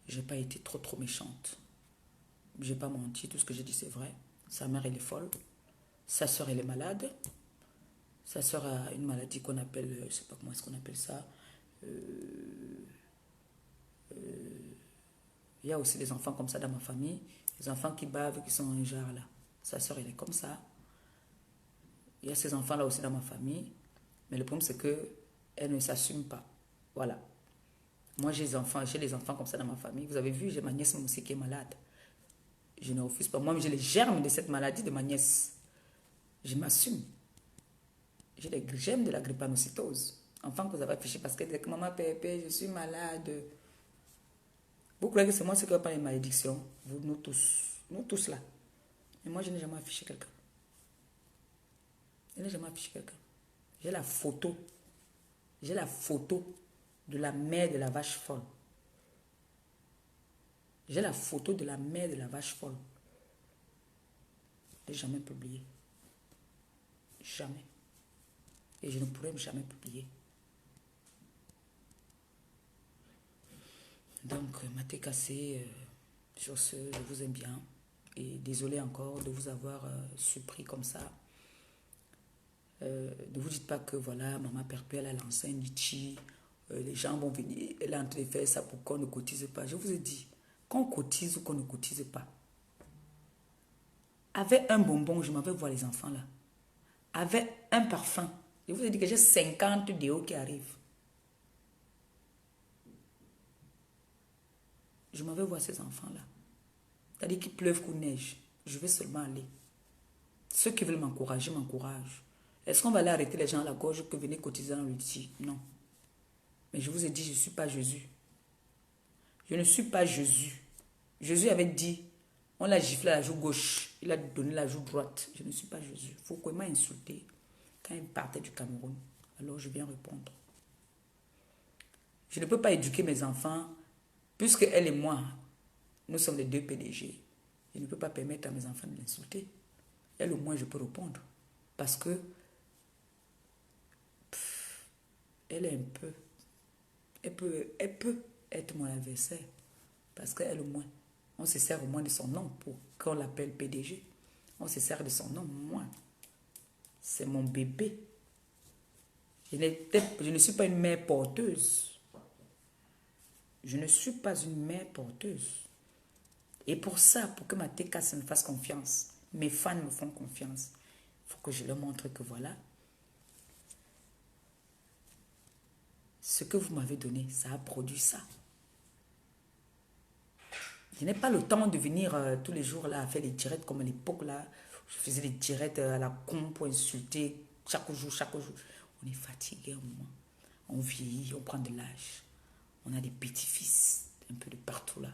je n'ai pas été trop méchante. Je n'ai pas menti, tout ce que j'ai dit c'est vrai. Sa mère elle est folle. Sa soeur elle est malade. Sa soeur a une maladie qu'on appelle, je ne sais pas comment est-ce qu'on appelle ça. Il y a aussi des enfants comme ça dans ma famille. Des enfants qui bavent, qui sont un genre là. Sa soeur elle est comme ça. Il y a ces enfants là aussi dans ma famille. Mais le problème c'est que elle ne s'assume pas. Voilà. Moi j'ai des enfants comme ça dans ma famille. Vous avez vu, j'ai ma nièce aussi qui est malade. Je ne refuse pas. Moi, j'ai les germes de cette maladie de ma nièce. Je m'assume. J'ai les germes de la drépanocytose. Enfant que vous avez affiché parce que dès que maman pépé, je suis malade. Vous croyez que c'est moi qui va prendre les malédictions? Vous, nous tous là. Mais moi, je n'ai jamais affiché quelqu'un. Je n'ai jamais affiché quelqu'un. J'ai la photo. J'ai la photo de la mère de la vache folle. J'ai la photo de la mère de la vache folle. Je n'ai jamais publié. Jamais. Et je ne pourrai jamais publier. Donc, ma TKC, sur ce, je vous aime bien. Et désolé encore de vous avoir surpris comme ça. Ne vous dites pas que voilà, maman perpétuelle a lancé un litchi. Les gens vont venir, elle est en train de faire ça pour qu'on ne cotise pas. Je vous ai dit, qu'on cotise ou qu'on ne cotise pas. Avec un bonbon, je m'en vais voir les enfants là. avec un parfum. Je vous ai dit que j'ai 50 déos qui arrivent. Je m'en vais voir ces enfants-là. C'est-à-dire qu'il pleuve ou neige. Je vais seulement aller. Ceux qui veulent m'encourager, m'encouragent. Est-ce qu'on va aller arrêter les gens à la gorge que venez cotiser dans le petit? Non. Mais je vous ai dit, je ne suis pas Jésus. Je ne suis pas Jésus. Jésus avait dit, on l'a giflé à la joue gauche, il a donné la joue droite. Je ne suis pas Jésus. Pourquoi il m'a insulté quand il partait du Cameroun? Alors je viens répondre. Je ne peux pas éduquer mes enfants, puisque elle et moi, nous sommes les deux PDG. Je ne peux pas permettre à mes enfants de l'insulter. Elle au moins je peux répondre. Parce que elle est un peu... Elle peut être mon adversaire. Parce qu'elle au moins, on se sert au moins de son nom pour qu'on l'appelle PDG. On se sert de son nom, moi. C'est mon bébé. Je ne suis pas une mère porteuse. Je ne suis pas une mère porteuse. Et pour ça, pour que ma TKS me fasse confiance, mes fans me font confiance, il faut que je leur montre que voilà, ce que vous m'avez donné, ça a produit ça. Je n'ai pas le temps de venir tous les jours là à faire les directs comme à l'époque là. Je faisais des directs à la con pour insulter chaque jour, chaque jour. On est fatigué au moment. On vieillit, on prend de l'âge. On a des petits-fils un peu de partout là.